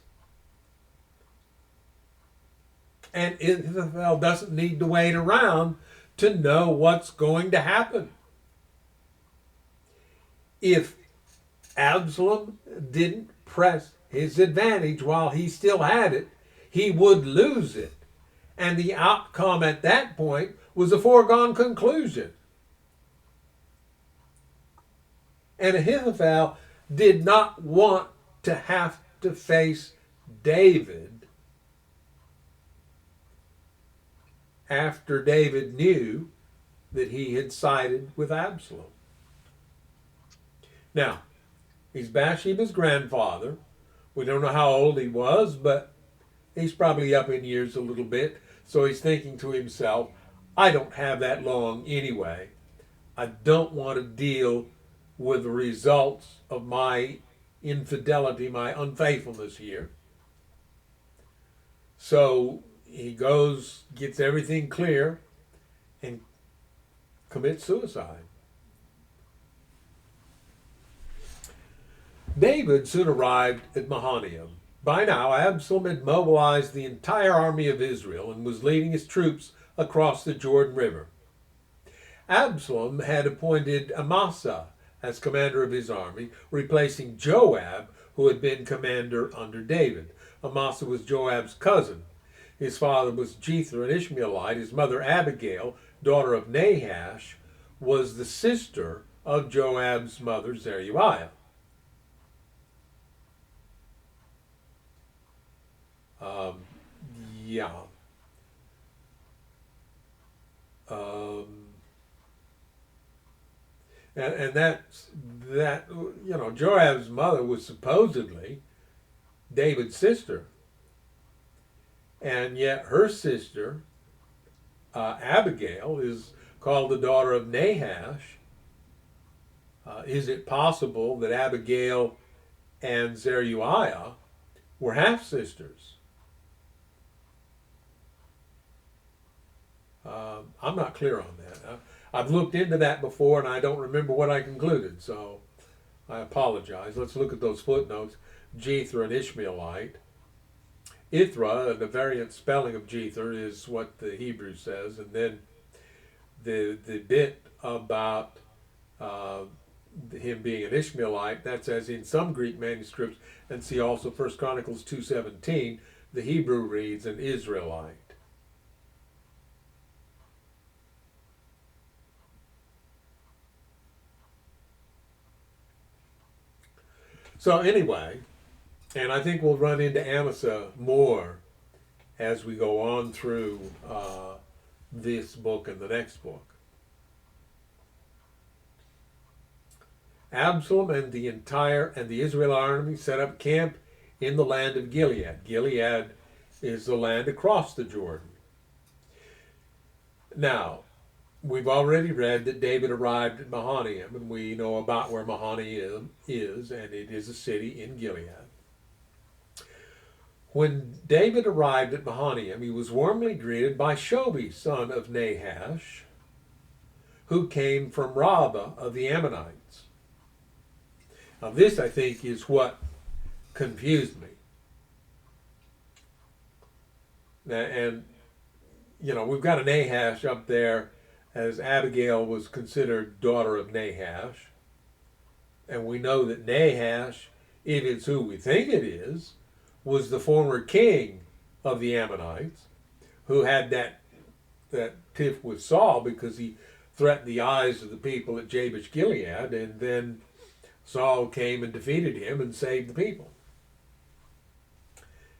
And Ahithophel doesn't need to wait around to know what's going to happen. If Absalom didn't press his advantage while he still had it, he would lose it. And the outcome at that point was a foregone conclusion. And Ahithophel did not want to have to face David after David knew that he had sided with Absalom. Now, he's Bathsheba's grandfather. We don't know how old he was, but he's probably up in years a little bit. So he's thinking to himself, I don't have that long anyway. I don't want to deal with the results of my infidelity, my unfaithfulness here. So he goes, gets everything clear, and commits suicide. David soon arrived at Mahanaim. By now, Absalom had mobilized the entire army of Israel and was leading his troops across the Jordan River. Absalom had appointed Amasa as commander of his army, replacing Joab, who had been commander under David. Amasa was Joab's cousin. His father was Jethro, an Ishmaelite. His mother, Abigail, daughter of Nahash, was the sister of Joab's mother, Zeruiah. Yeah. And that, Joab's mother was supposedly David's sister. And yet her sister, Abigail, is called the daughter of Nahash. Is it possible that Abigail and Zeruiah were half-sisters? I'm not clear on that. I've looked into that before and I don't remember what I concluded, so I apologize. Let's look at those footnotes. Jethro, an Ishmaelite. Ithra, the variant spelling of Jether, is what the Hebrew says, and then the bit about him being an Ishmaelite, that's as in some Greek manuscripts, and see also 1 Chronicles 2:17, the Hebrew reads an Israelite. So anyway, and I think we'll run into Amasa more as we go on through this book and the next book. Absalom and the Israel army set up camp in the land of Gilead. Gilead is the land across the Jordan. Now, we've already read that David arrived at Mahanaim, and we know about where Mahanaim is, and it is a city in Gilead. When David arrived at Mahanaim, he was warmly greeted by Shobi, son of Nahash, who came from Rabbah of the Ammonites. Now, this, I think, is what confused me. And, we've got a Nahash up there, as Abigail was considered daughter of Nahash. And we know that Nahash, if it's who we think it is, was the former king of the Ammonites, who had that tiff with Saul because he threatened the eyes of the people at Jabesh Gilead, and then Saul came and defeated him and saved the people.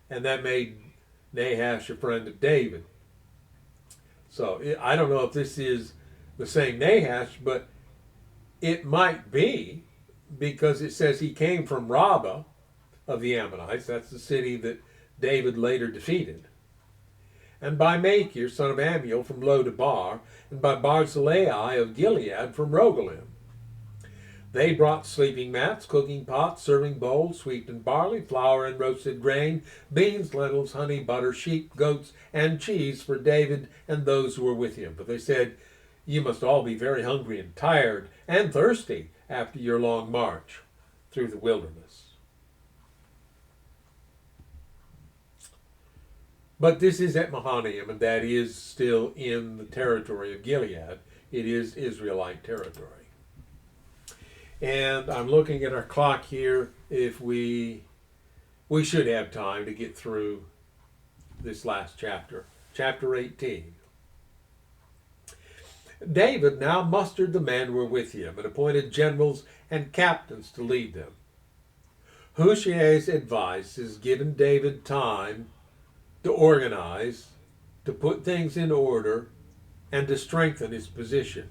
And that made Nahash a friend of David. So I don't know if this is the same Nahash, but it might be, because it says he came from Rabbah of the Ammonites. That's the city that David later defeated. And by Machir, son of Ammiel, from Lo-debar, and by Barzillai of Gilead from Rogelim. They brought sleeping mats, cooking pots, serving bowls, sweetened barley, flour and roasted grain, beans, lentils, honey, butter, sheep, goats, and cheese for David and those who were with him. But they said, "You must all be very hungry and tired and thirsty after your long march through the wilderness." But this is at Mahanaim, and that is still in the territory of Gilead. It is Israelite territory. And I'm looking at our clock here. If we should have time to get through this last chapter, chapter 18. David now mustered the men who were with him and appointed generals and captains to lead them. Hushai's advice has given David time to organize, to put things in order, and to strengthen his position.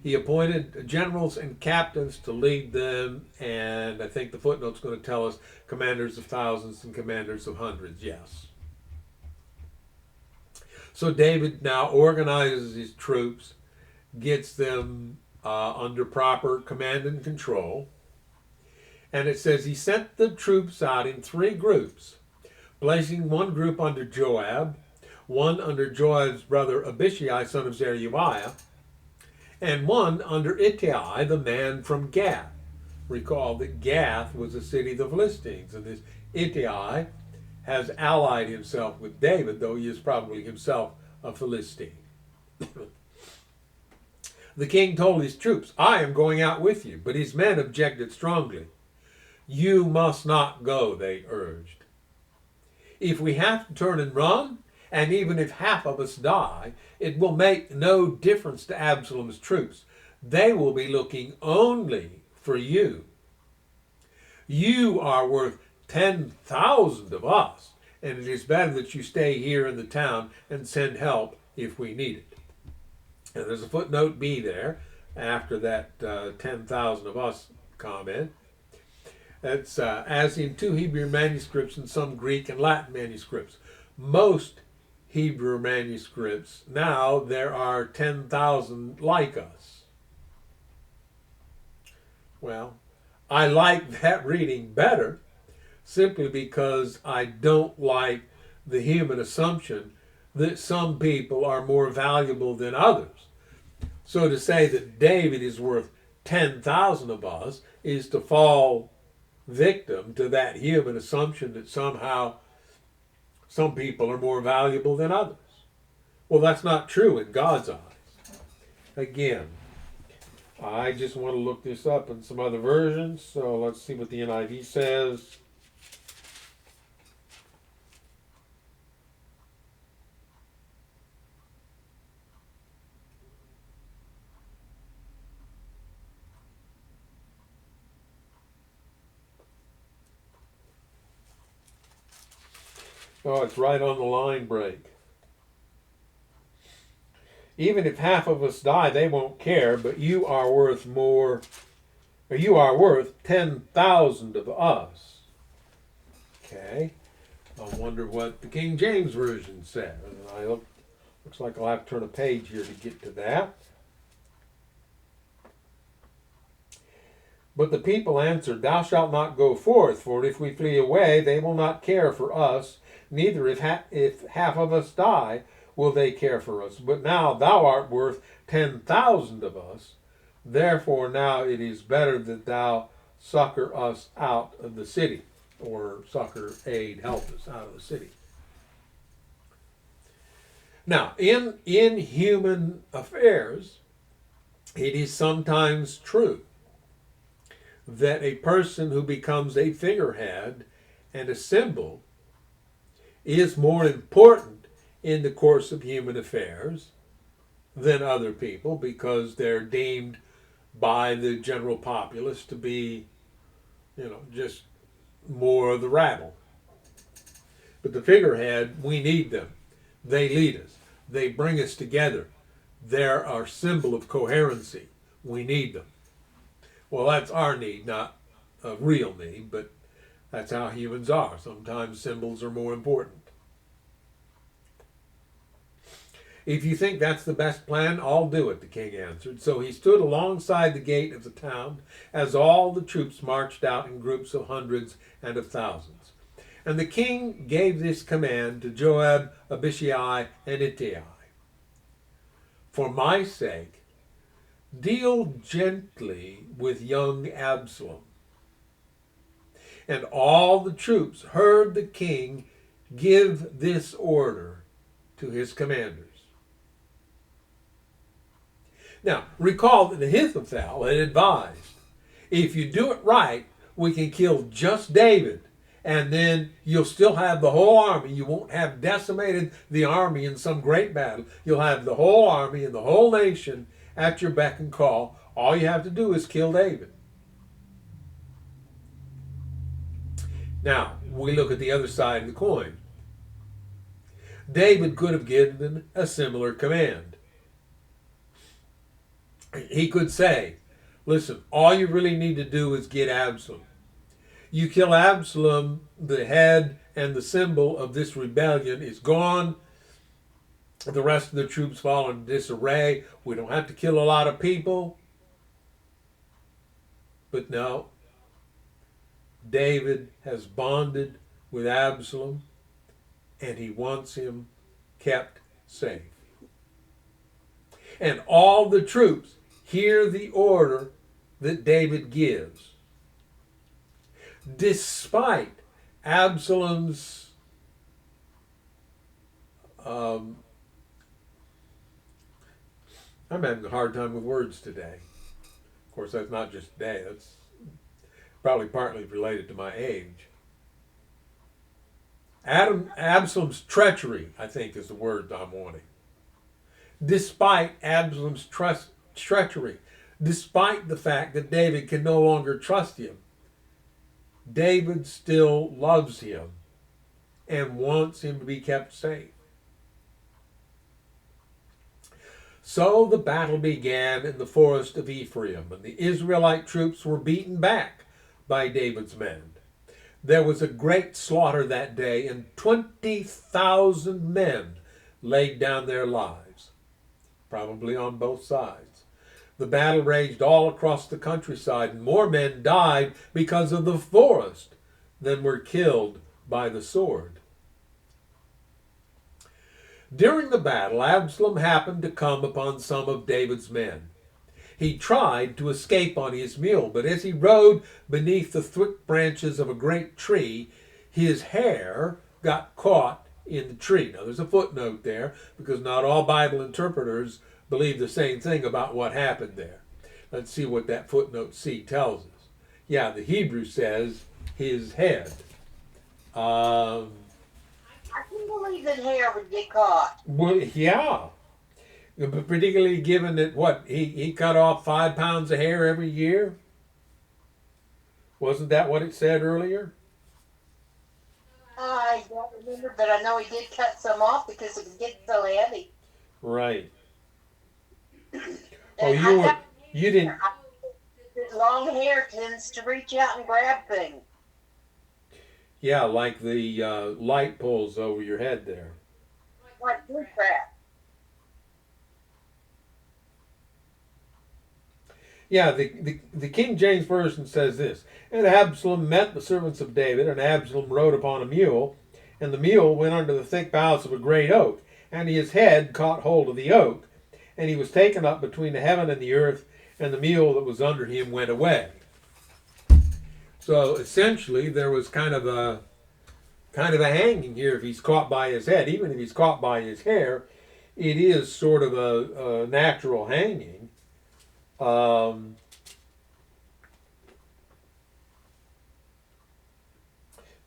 He appointed generals and captains to lead them, and I think the footnote's going to tell us commanders of thousands and commanders of hundreds, yes. So David now organizes his troops, gets them under proper command and control, and it says he sent the troops out in 3 groups, placing one group under Joab, one under Joab's brother Abishai, son of Zeruiah, and one under Ittai, the man from Gath. Recall that Gath was a city of the Philistines, and this Ittai has allied himself with David, though he is probably himself a Philistine. The king told his troops, "I am going out with you," but his men objected strongly. "You must not go," they urged. "If we have to turn and run, and even if half of us die, it will make no difference to Absalom's troops. They will be looking only for you. You are worth 10,000 of us, and it is better that you stay here in the town and send help if we need it." And there's a footnote B there after that 10,000 of us comment. It's as in 2 Hebrew manuscripts and some Greek and Latin manuscripts. Most Hebrew manuscripts, now there are 10,000 like us. Well, I like that reading better simply because I don't like the human assumption that some people are more valuable than others. So to say that David is worth 10,000 of us is to fall victim to that human assumption that somehow some people are more valuable than others. Well, that's not true in God's eyes. Again, I just want to look this up in some other versions, so let's see what the NIV says. Oh, it's right on the line break. Even if half of us die, they won't care, but you are worth more, or you are worth 10,000 of us. Okay. I wonder what the King James Version says. Looks like I'll have to turn a page here to get to that. But the people answered, Thou shalt not go forth, for if we flee away, they will not care for us, neither if half of us die, will they care for us. But now thou art worth 10,000 of us. Therefore now it is better that thou succor us out of the city, or succor, aid, help us out of the city. Now, in human affairs, it is sometimes true that a person who becomes a figurehead and a symbol is more important in the course of human affairs than other people, because they're deemed by the general populace to be, just more of the rabble. But the figurehead, we need them. They lead us. They bring us together. They're our symbol of coherency. We need them. Well, that's our need, not a real need, but that's how humans are. Sometimes symbols are more important. If you think that's the best plan, I'll do it, the king answered. So he stood alongside the gate of the town as all the troops marched out in groups of hundreds and of thousands. And the king gave this command to Joab, Abishai, and Ittai. For my sake, deal gently with young Absalom. And all the troops heard the king give this order to his commanders. Now, recall that Ahithophel had advised, if you do it right, we can kill just David, and then you'll still have the whole army. You won't have decimated the army in some great battle. You'll have the whole army and the whole nation at your beck and call. All you have to do is kill David. Now, we look at the other side of the coin. David could have given a similar command. He could say, listen, all you really need to do is get Absalom. You kill Absalom, the head and the symbol of this rebellion is gone. The rest of the troops fall in disarray. We don't have to kill a lot of people. But no, David has bonded with Absalom, and he wants him kept safe. And all the troops hear the order that David gives. Despite Absalom's I'm having a hard time with words today. Of course, that's not just today. That's probably partly related to my age. Absalom's treachery, I think, is the word I'm wanting. Despite Absalom's treachery, despite the fact that David can no longer trust him, David still loves him and wants him to be kept safe. So the battle began in the forest of Ephraim, and the Israelite troops were beaten back by David's men. There was a great slaughter that day, and 20,000 men laid down their lives, probably on both sides. The battle raged all across the countryside, and more men died because of the forest than were killed by the sword. During the battle, Absalom happened to come upon some of David's men. He tried to escape on his mule, but as he rode beneath the thick branches of a great tree, his hair got caught in the tree. Now, there's a footnote there, because not all Bible interpreters believe the same thing about what happened there. Let's see what that footnote C tells us. Yeah, the Hebrew says his head. I can believe that hair would get caught. Well, yeah. Particularly given that, he cut off 5 pounds of hair every year? Wasn't that what it said earlier? I don't remember, but I know he did cut some off because it was getting so heavy. Right. Well, you didn't. Long hair tends to reach out and grab things. Yeah, like the light poles over your head there. Like blue crap. Yeah, the King James Version says this. And Absalom met the servants of David, and Absalom rode upon a mule, and the mule went under the thick boughs of a great oak, and his head caught hold of the oak, and he was taken up between the heaven and the earth, and the mule that was under him went away. So essentially, there was kind of a hanging here if he's caught by his head. Even if he's caught by his hair, it is sort of a natural hanging.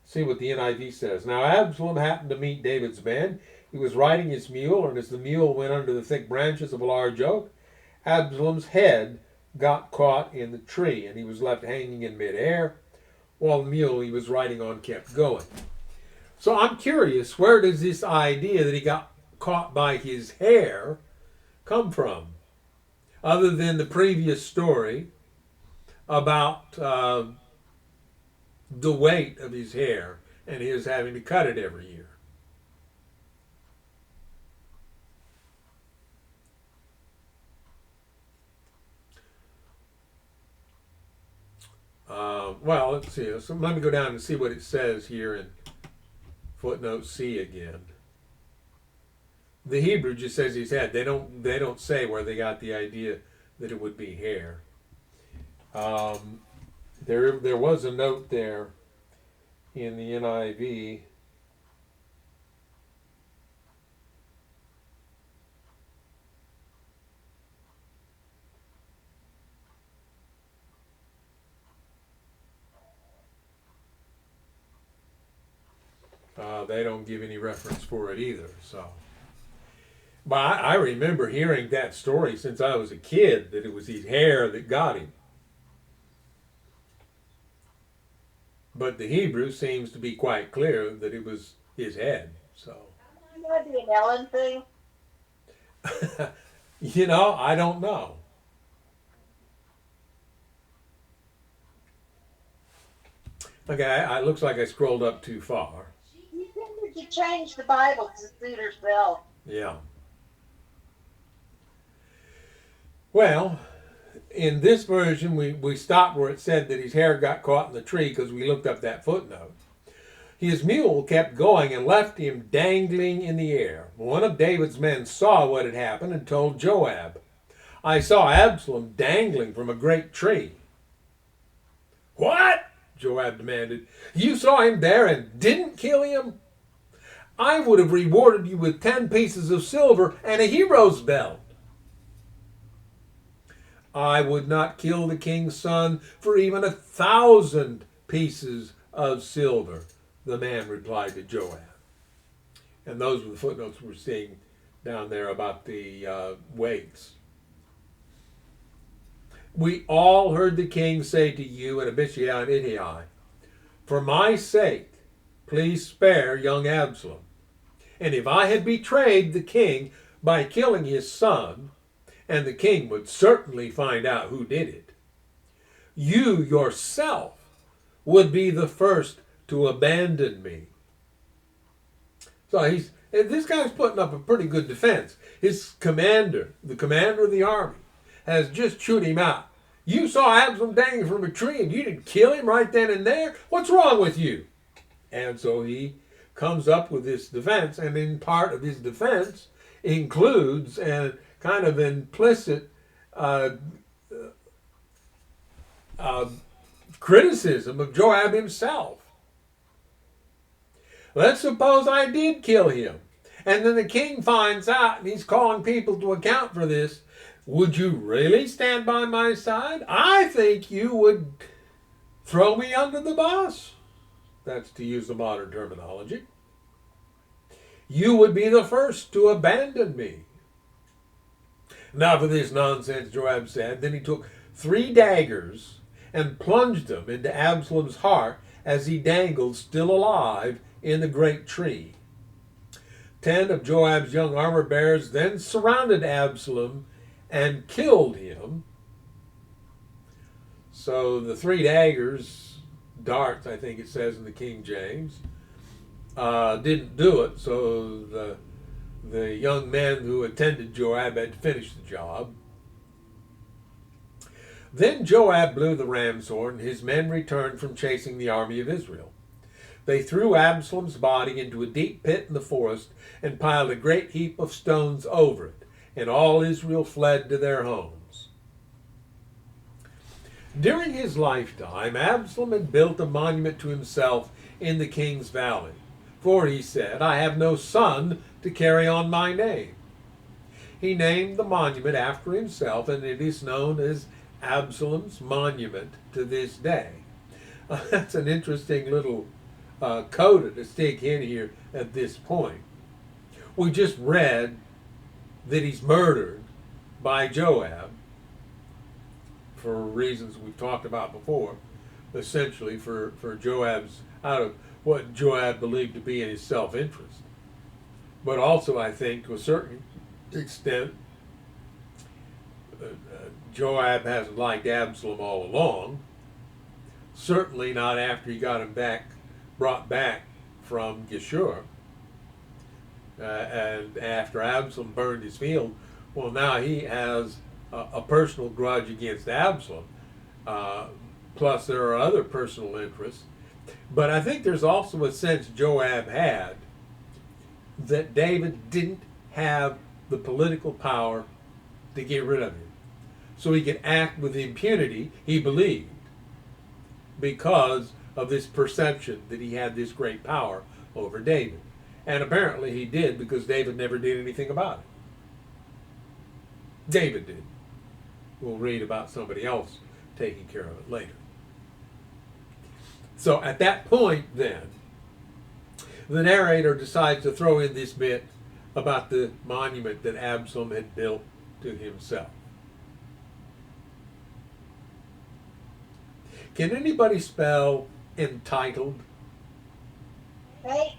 See what the NIV says. Now Absalom happened to meet David's men. He was riding his mule, and as the mule went under the thick branches of a large oak, Absalom's head got caught in the tree, and he was left hanging in midair, while the mule he was riding on kept going. So I'm curious, where does this idea that he got caught by his hair come from? Other than the previous story about the weight of his hair and his having to cut it every year. Well, let's see. So let me go down and see what it says here in footnote C again. The Hebrew just says his head. They don't say where they got the idea that it would be hair. There was a note there in the NIV. They don't give any reference for it either. So, but I remember hearing that story since I was a kid, that it was his hair that got him. But the Hebrew seems to be quite clear that it was his head. So, Might be an Ellen thing. I don't know. Okay, it looks like I scrolled up too far. You changed the Bible to suit herself. Yeah. Well, in this version, we stopped where it said that his hair got caught in the tree because we looked up that footnote. His mule kept going and left him dangling in the air. One of David's men saw what had happened and told Joab, "I saw Absalom dangling from a great tree." "What?" Joab demanded. "You saw him there and didn't kill him? I would have rewarded you with 10 pieces of silver and a hero's belt." "I would not kill the king's son for even 1,000 pieces of silver," the man replied to Joab. And those were the footnotes we're seeing down there about the weights. "We all heard the king say to you and Abishai and Ittai, 'For my sake, please spare young Absalom.' And if I had betrayed the king by killing his son, and the king would certainly find out who did it, you yourself would be the first to abandon me." So this guy's putting up a pretty good defense. His commander, the commander of the army, has just chewed him out. "You saw Absalom dangling from a tree and you didn't kill him right then and there? What's wrong with you?" And so he comes up with this defense, and in part of his defense includes a kind of implicit criticism of Joab himself. "Let's suppose I did kill him, and then the king finds out and he's calling people to account for this. Would you really stand by my side? I think you would throw me under the bus." That's to use the modern terminology. "You would be the first to abandon me." "Now for this nonsense," Joab said. Then he took 3 daggers and plunged them into Absalom's heart as he dangled still alive in the great tree. 10 of Joab's young armor bearers then surrounded Absalom and killed him. So the 3 daggers, darts, I think it says in the King James, didn't do it. So the young men who attended Joab had to finish the job. Then Joab blew the ram's horn, and his men returned from chasing the army of Israel. They threw Absalom's body into a deep pit in the forest and piled a great heap of stones over it, and all Israel fled to their homes. During his lifetime, Absalom had built a monument to himself in the king's valley, for he said, I have no son to carry on my name. He named the monument after himself, and it is known as Absalom's monument to this day. That's an interesting little coda to stick in here at this point. We just read that he's murdered by Joab for reasons we've talked about before, essentially for Joab's, out of what Joab believed to be in his self-interest. But also, I think, to a certain extent, Joab hasn't liked Absalom all along. Certainly not after he got him brought back from Geshur. And after Absalom burned his field, well, now he has a personal grudge against Absalom. Plus, there are other personal interests. But I think there's also a sense Joab had that David didn't have the political power to get rid of him. So he could act with impunity, he believed, because of this perception that he had this great power over David. And apparently he did, because David never did anything about it. David did. We'll read about somebody else taking care of it later. So at that point then, the narrator decides to throw in this bit about the monument that Absalom had built to himself. Can anybody spell entitled? Karen.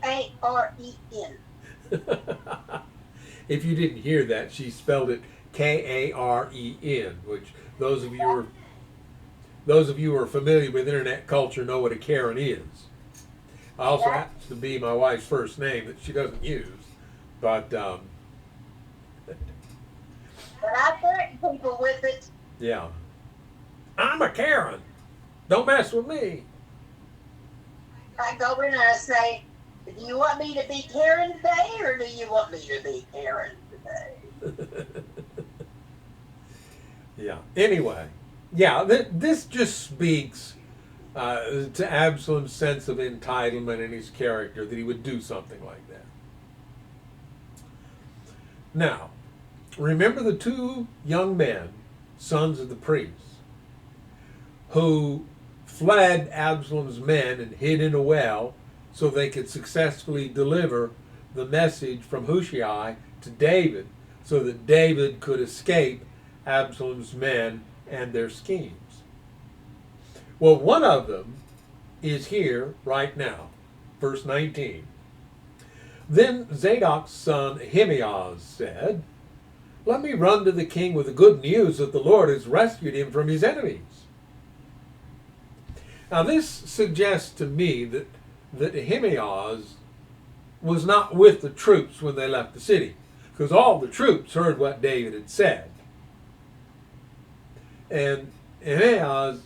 If you didn't hear that, she spelled it Karen, which those of you who are familiar with internet culture know what a Karen is. Also happens to be my wife's first name that she doesn't use, but But I threaten people with it. yeah, I'm a Karen. Don't mess with me. I go in and I say, do you want me to be Karen today, or do you want me to be Karen today? Yeah. Anyway, yeah, this just speaks to Absalom's sense of entitlement in his character, that he would do something like that. Now, remember the two young men, sons of the priests, who fled Absalom's men and hid in a well so they could successfully deliver the message from Hushai to David, so that David could escape Absalom's men and their schemes. Well, one of them is here right now, verse 19. Then Zadok's son Ahimaaz said, let me run to the king with the good news that the Lord has rescued him from his enemies. Now this suggests to me that Ahimaaz was not with the troops when they left the city, because all the troops heard what David had said. And Ahimaaz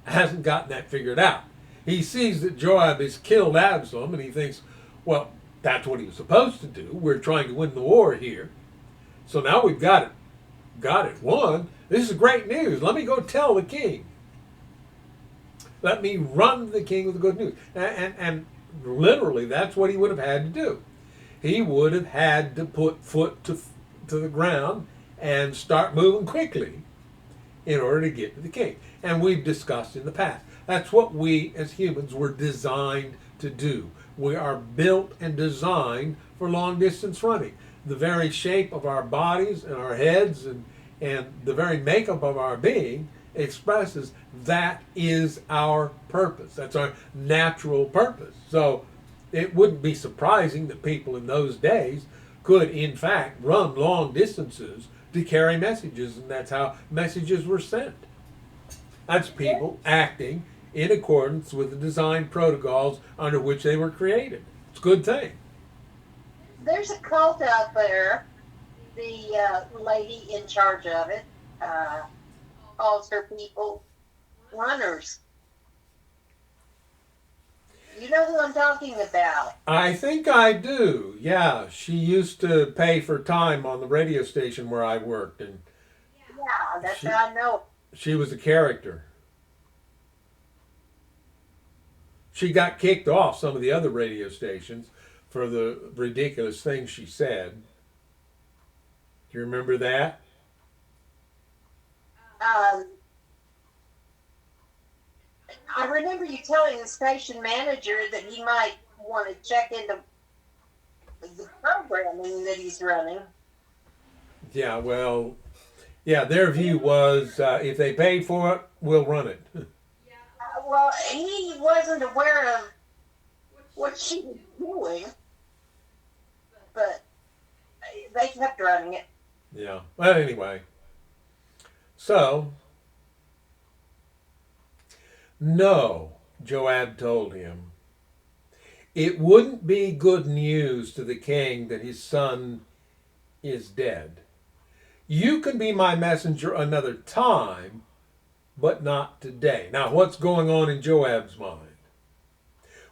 hasn't gotten that figured out. He sees that Joab has killed Absalom, and he thinks, well, that's what he was supposed to do. We're trying to win the war here. So now we've got it won. This is great news. Let me go tell the king. Let me run to the king with the good news. And literally, that's what he would have had to do. He would have had to put foot to the ground and start moving quickly in order to get to the king. And we've discussed in the past, that's what we as humans were designed to do. We are built and designed for long distance running. The very shape of our bodies and our heads and the very makeup of our being expresses that is our purpose. That's our natural purpose. So it wouldn't be surprising that people in those days could in fact run long distances to carry messages, and that's how messages were sent. That's people acting in accordance with the design protocols under which they were created. It's a good thing. There's a cult out there. The lady in charge of it calls her people runners. You know who I'm talking about. I think I do. Yeah, she used to pay for time on the radio station where I worked, and Yeah, that's she how I know. she was a character. She got kicked off some of the other radio stations for the ridiculous things she said. Do you remember that? Um, I remember you telling the station manager that he might want to check into the programming that he's running. Yeah, well, yeah, their view was if they pay for it, we'll run it. Well, he wasn't aware of what she was doing, but they kept running it. Yeah. Well, anyway. So, no, Joab told him, it wouldn't be good news to the king that his son is dead. You can be my messenger another time, but not today. Now, what's going on in Joab's mind?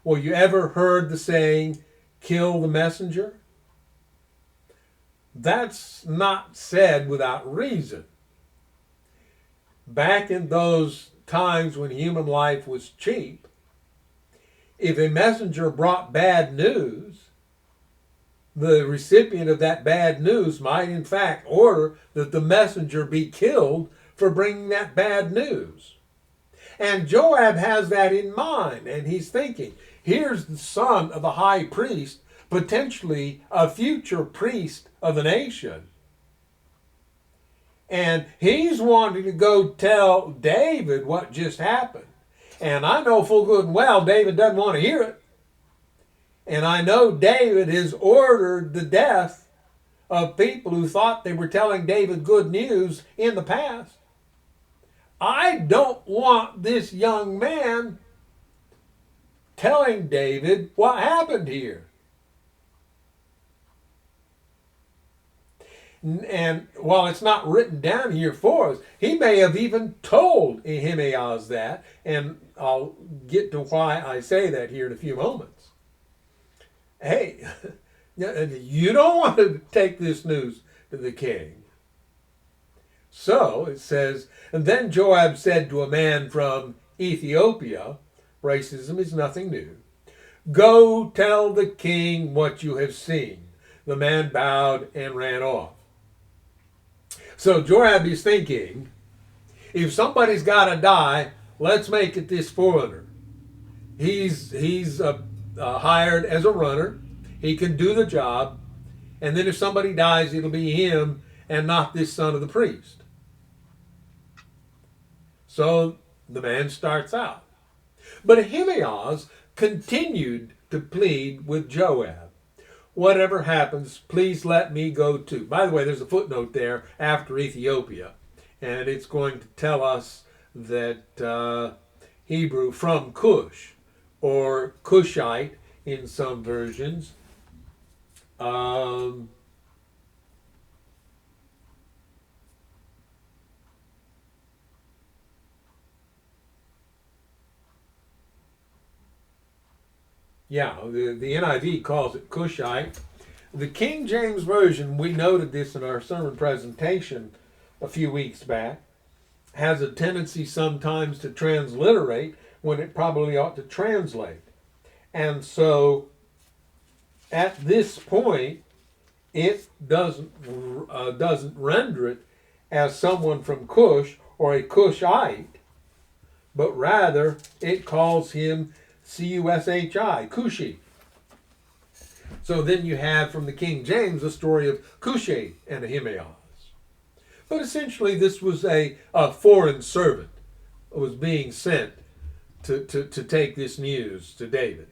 Well, you ever heard the saying, kill the messenger? That's not said without reason. Back in those times when human life was cheap, if a messenger brought bad news, the recipient of that bad news might in fact order that the messenger be killed for bringing that bad news. And Joab has that in mind, and he's thinking, here's the son of a high priest, potentially a future priest of the nation. And he's wanting to go tell David what just happened. And I know full good and well David doesn't want to hear it. And I know David has ordered the death of people who thought they were telling David good news in the past. I don't want this young man telling David what happened here. And while it's not written down here for us, he may have even told Ahimaaz that, and I'll get to why I say that here in a few moments. Hey, you don't want to take this news to the king. So it says, and then Joab said to a man from Ethiopia, racism is nothing new, go tell the king what you have seen. The man bowed and ran off. So Joab is thinking, if somebody's got to die, let's make it this foreigner. He's hired as a runner. He can do the job. And then if somebody dies, it'll be him and not this son of the priest. So the man starts out. But Ahimaaz continued to plead with Joab. Whatever happens, please let me go too. By the way, there's a footnote there after Ethiopia, and it's going to tell us that Hebrew from Cush, or Cushite in some versions, yeah, the NIV calls it Cushite. The King James Version, we noted this in our sermon presentation a few weeks back, has a tendency sometimes to transliterate when it probably ought to translate. And so at this point, it doesn't render it as someone from Cush or a Cushite, but rather it calls him Cushi, Cushi. So then you have from the King James the story of Cushi and Ahimaaz. But essentially this was a foreign servant who was being sent to take this news to David.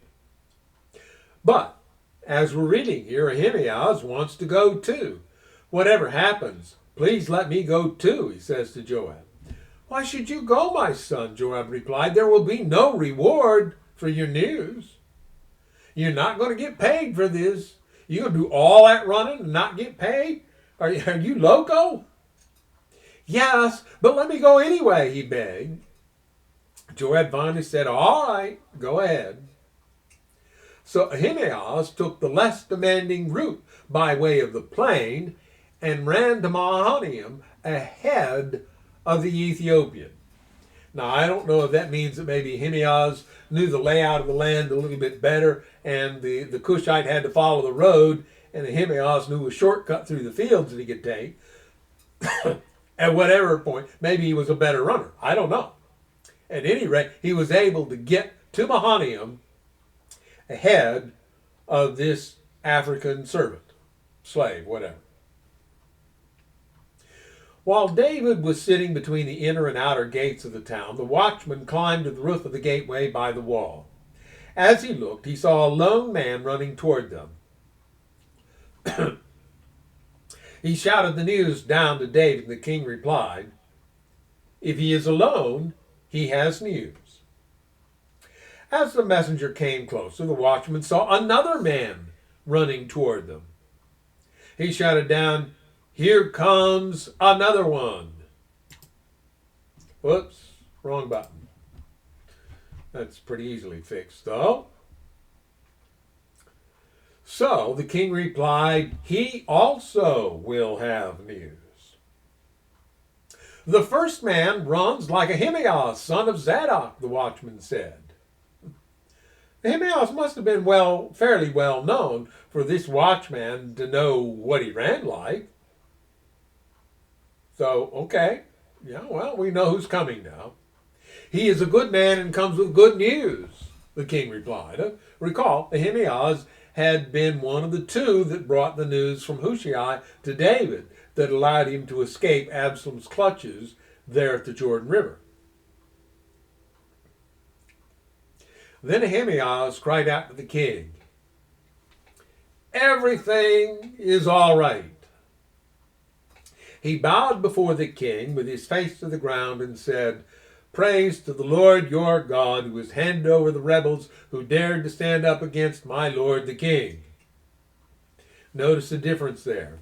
But as we're reading here, Ahimaaz wants to go too. Whatever happens, please let me go too, he says to Joab. Why should you go, my son? Joab replied. There will be no reward for your news. You're not going to get paid for this. You're going to do all that running and not get paid? Are you loco? Yes, but let me go anyway, he begged. Joab finally said, all right, go ahead. So Ahimaaz took the less demanding route by way of the plain and ran to Mahanaim ahead of the Ethiopian. Now, I don't know if that means that maybe Ahimaaz knew the layout of the land a little bit better, and the Cushite had to follow the road, and Ahimaaz knew a shortcut through the fields that he could take. At whatever point, maybe he was a better runner. I don't know. At any rate, he was able to get to Mahanaim ahead of this African servant, slave, whatever. While David was sitting between the inner and outer gates of the town, the watchman climbed to the roof of the gateway by the wall. As he looked, he saw a lone man running toward them. He shouted the news down to David, and the king replied, if he is alone, he has news. As the messenger came closer, the watchman saw another man running toward them. He shouted down, here comes another one. Whoops, wrong button. That's pretty easily fixed, though. So the king replied, he also will have news. The first man runs like Ahimaaz, son of Zadok, the watchman said. Ahimaaz must have been fairly well known for this watchman to know what he ran like. So, okay, yeah, well, we know who's coming now. He is a good man and comes with good news, the king replied. Recall, Ahimaaz had been one of the two that brought the news from Hushai to David that allowed him to escape Absalom's clutches there at the Jordan River. Then Ahimaaz cried out to the king, everything is all right. He bowed before the king with his face to the ground and said, praise to the Lord your God, who has handed over the rebels who dared to stand up against my lord the king. Notice the difference there.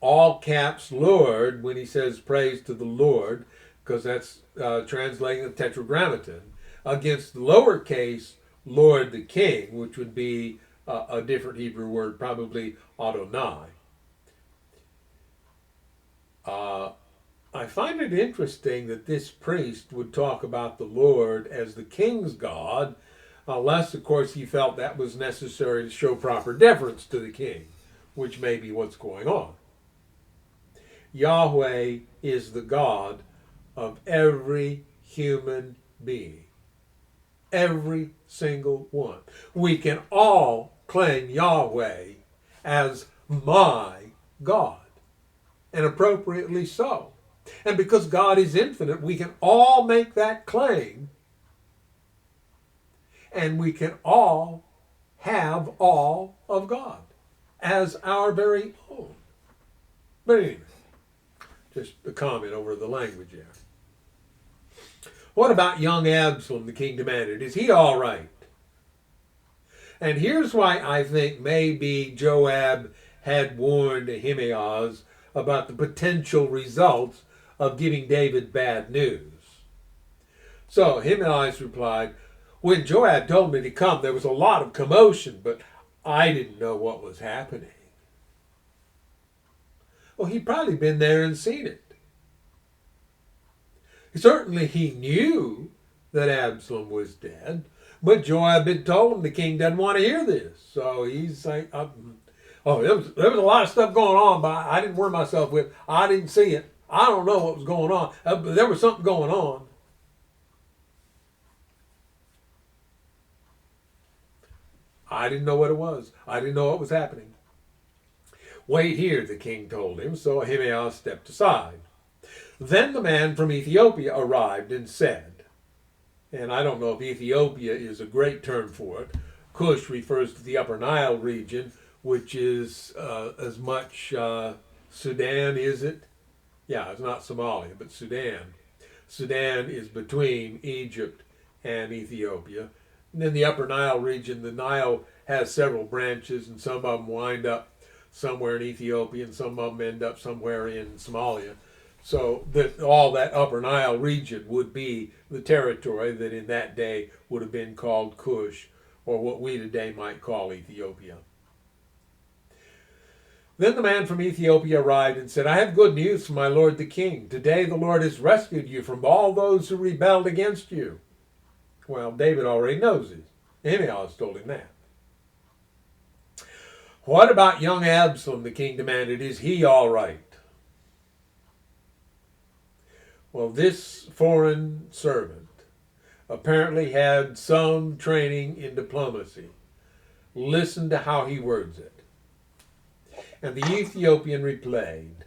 All caps Lord when he says praise to the Lord, because that's translating the Tetragrammaton, against the lowercase Lord the king, which would be a different Hebrew word, probably Adonai. I find it interesting that this priest would talk about the Lord as the king's God, unless, of course, he felt that was necessary to show proper deference to the king, which may be what's going on. Yahweh is the God of every human being. Every single one. We can all claim Yahweh as my God, and appropriately so. And because God is infinite, we can all make that claim, and we can all have all of God as our very own. But anyway, just a comment over the language there. What about young Absalom, the king demanded? Is he all right? And here's why I think maybe Joab had warned Ahimaaz about the potential results of giving David bad news. So Ahimaaz replied, when Joab told me to come, there was a lot of commotion, but I didn't know what was happening. Well, he'd probably been there and seen it. Certainly he knew that Absalom was dead, but Joab had told him the king doesn't want to hear this. So he's like, there was a lot of stuff going on, but I didn't worry myself with. I didn't see it. I don't know what was going on. But there was something going on. I didn't know what it was. I didn't know what was happening. Wait here, the king told him, so Ahimaaz stepped aside. Then the man from Ethiopia arrived and said, and I don't know if Ethiopia is a great term for it. Cush refers to the Upper Nile region, which is as much Sudan, is it? Yeah, it's not Somalia, but Sudan. Sudan is between Egypt and Ethiopia. And then the Upper Nile region, the Nile has several branches, and some of them wind up somewhere in Ethiopia, and some of them end up somewhere in Somalia. So that all that Upper Nile region would be the territory that in that day would have been called Cush, or what we today might call Ethiopia. Then the man from Ethiopia arrived and said, I have good news for my lord the king. Today the Lord has rescued you from all those who rebelled against you. Well, David already knows it. Anyhow, has told him that. What about young Absalom, the king demanded. Is he all right? Well, this foreign servant apparently had some training in diplomacy. Listen to how he words it. And the Ethiopian replied,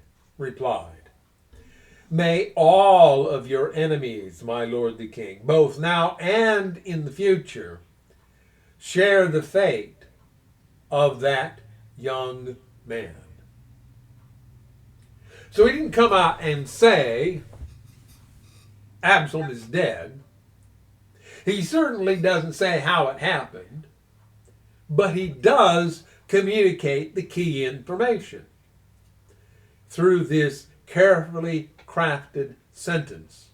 May all of your enemies, my lord the king, both now and in the future, share the fate of that young man. So he didn't come out and say, Absalom is dead. He certainly doesn't say how it happened, but he does communicate the key information through this carefully crafted sentence.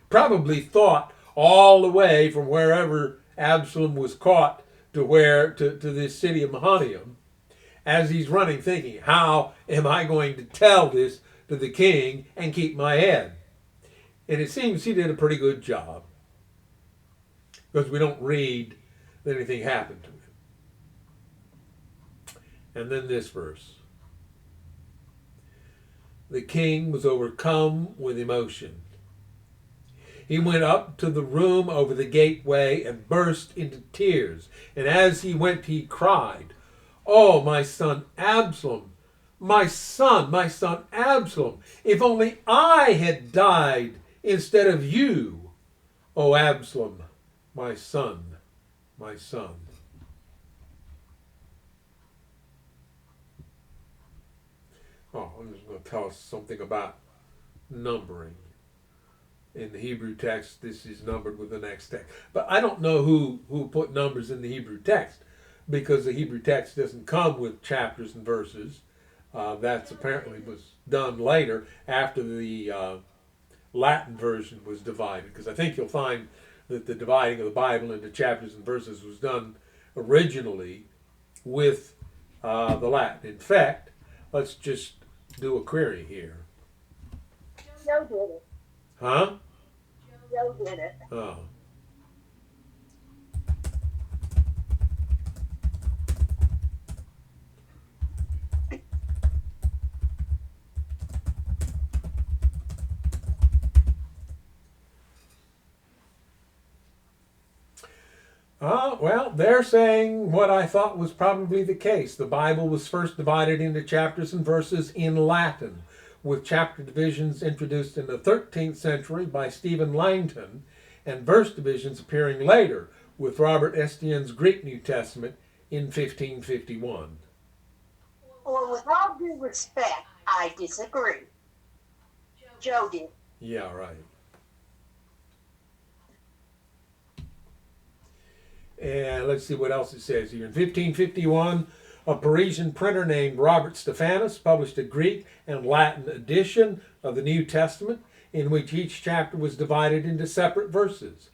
Probably thought all the way from wherever Absalom was caught to this city of Mahanaim, as he's running, thinking, how am I going to tell this to the king and keep my head? And it seems he did a pretty good job, because we don't read that anything happened to him. And then this verse. The king was overcome with emotion. He went up to the room over the gateway and burst into tears. And as he went, he cried, Oh, my son Absalom, my son Absalom, if only I had died instead of you, O Absalom, my son, my son. Oh, I'm just going to tell us something about numbering. In the Hebrew text, this is numbered with the next text. But I don't know who put numbers in the Hebrew text, because the Hebrew text doesn't come with chapters and verses. That's apparently was done later after the Latin version was divided, because I think you'll find that the dividing of the Bible into chapters and verses was done originally with the Latin. In fact, let's just do a query here. Joe did it. Huh? Joe did it. Oh. Well, they're saying what I thought was probably the case. The Bible was first divided into chapters and verses in Latin, with chapter divisions introduced in the 13th century by Stephen Langton, and verse divisions appearing later with Robert Estienne's Greek New Testament in 1551. Well, with all due respect, I disagree. Joe did. Yeah, right. And let's see what else it says here. In 1551, a Parisian printer named Robert Stephanus published a Greek and Latin edition of the New Testament, in which each chapter was divided into separate verses.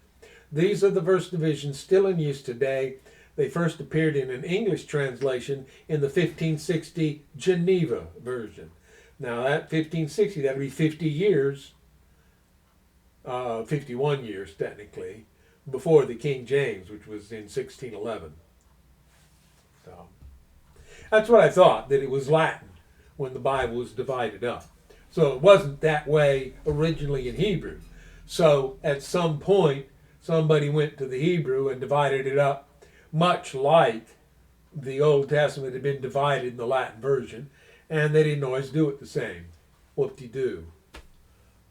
These are the verse divisions still in use today. They first appeared in an English translation in the 1560 Geneva version. Now that 1560, that would be 50 years, 51 years technically, before the King James, which was in 1611. So that's what I thought, that it was Latin when the Bible was divided up. So it wasn't that way originally in Hebrew. So at some point, somebody went to the Hebrew and divided it up, much like the Old Testament had been divided in the Latin version, and they didn't always do it the same. Whoop-de-doo.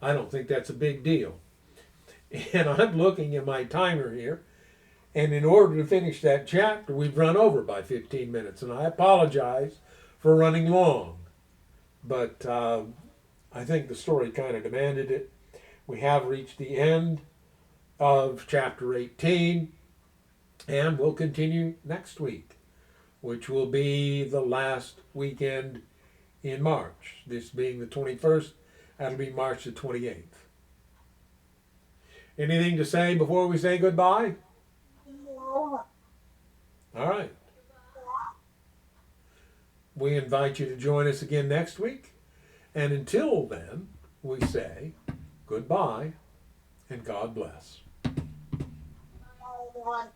I don't think that's a big deal. And I'm looking at my timer here, and in order to finish that chapter, we've run over by 15 minutes, and I apologize for running long. But I think the story kind of demanded it. We have reached the end of chapter 18, and we'll continue next week, which will be the last weekend in March, this being the 21st That'll be March the 28th. Anything to say before we say goodbye? No. All right. We invite you to join us again next week. And until then, we say goodbye and God bless. Everyone.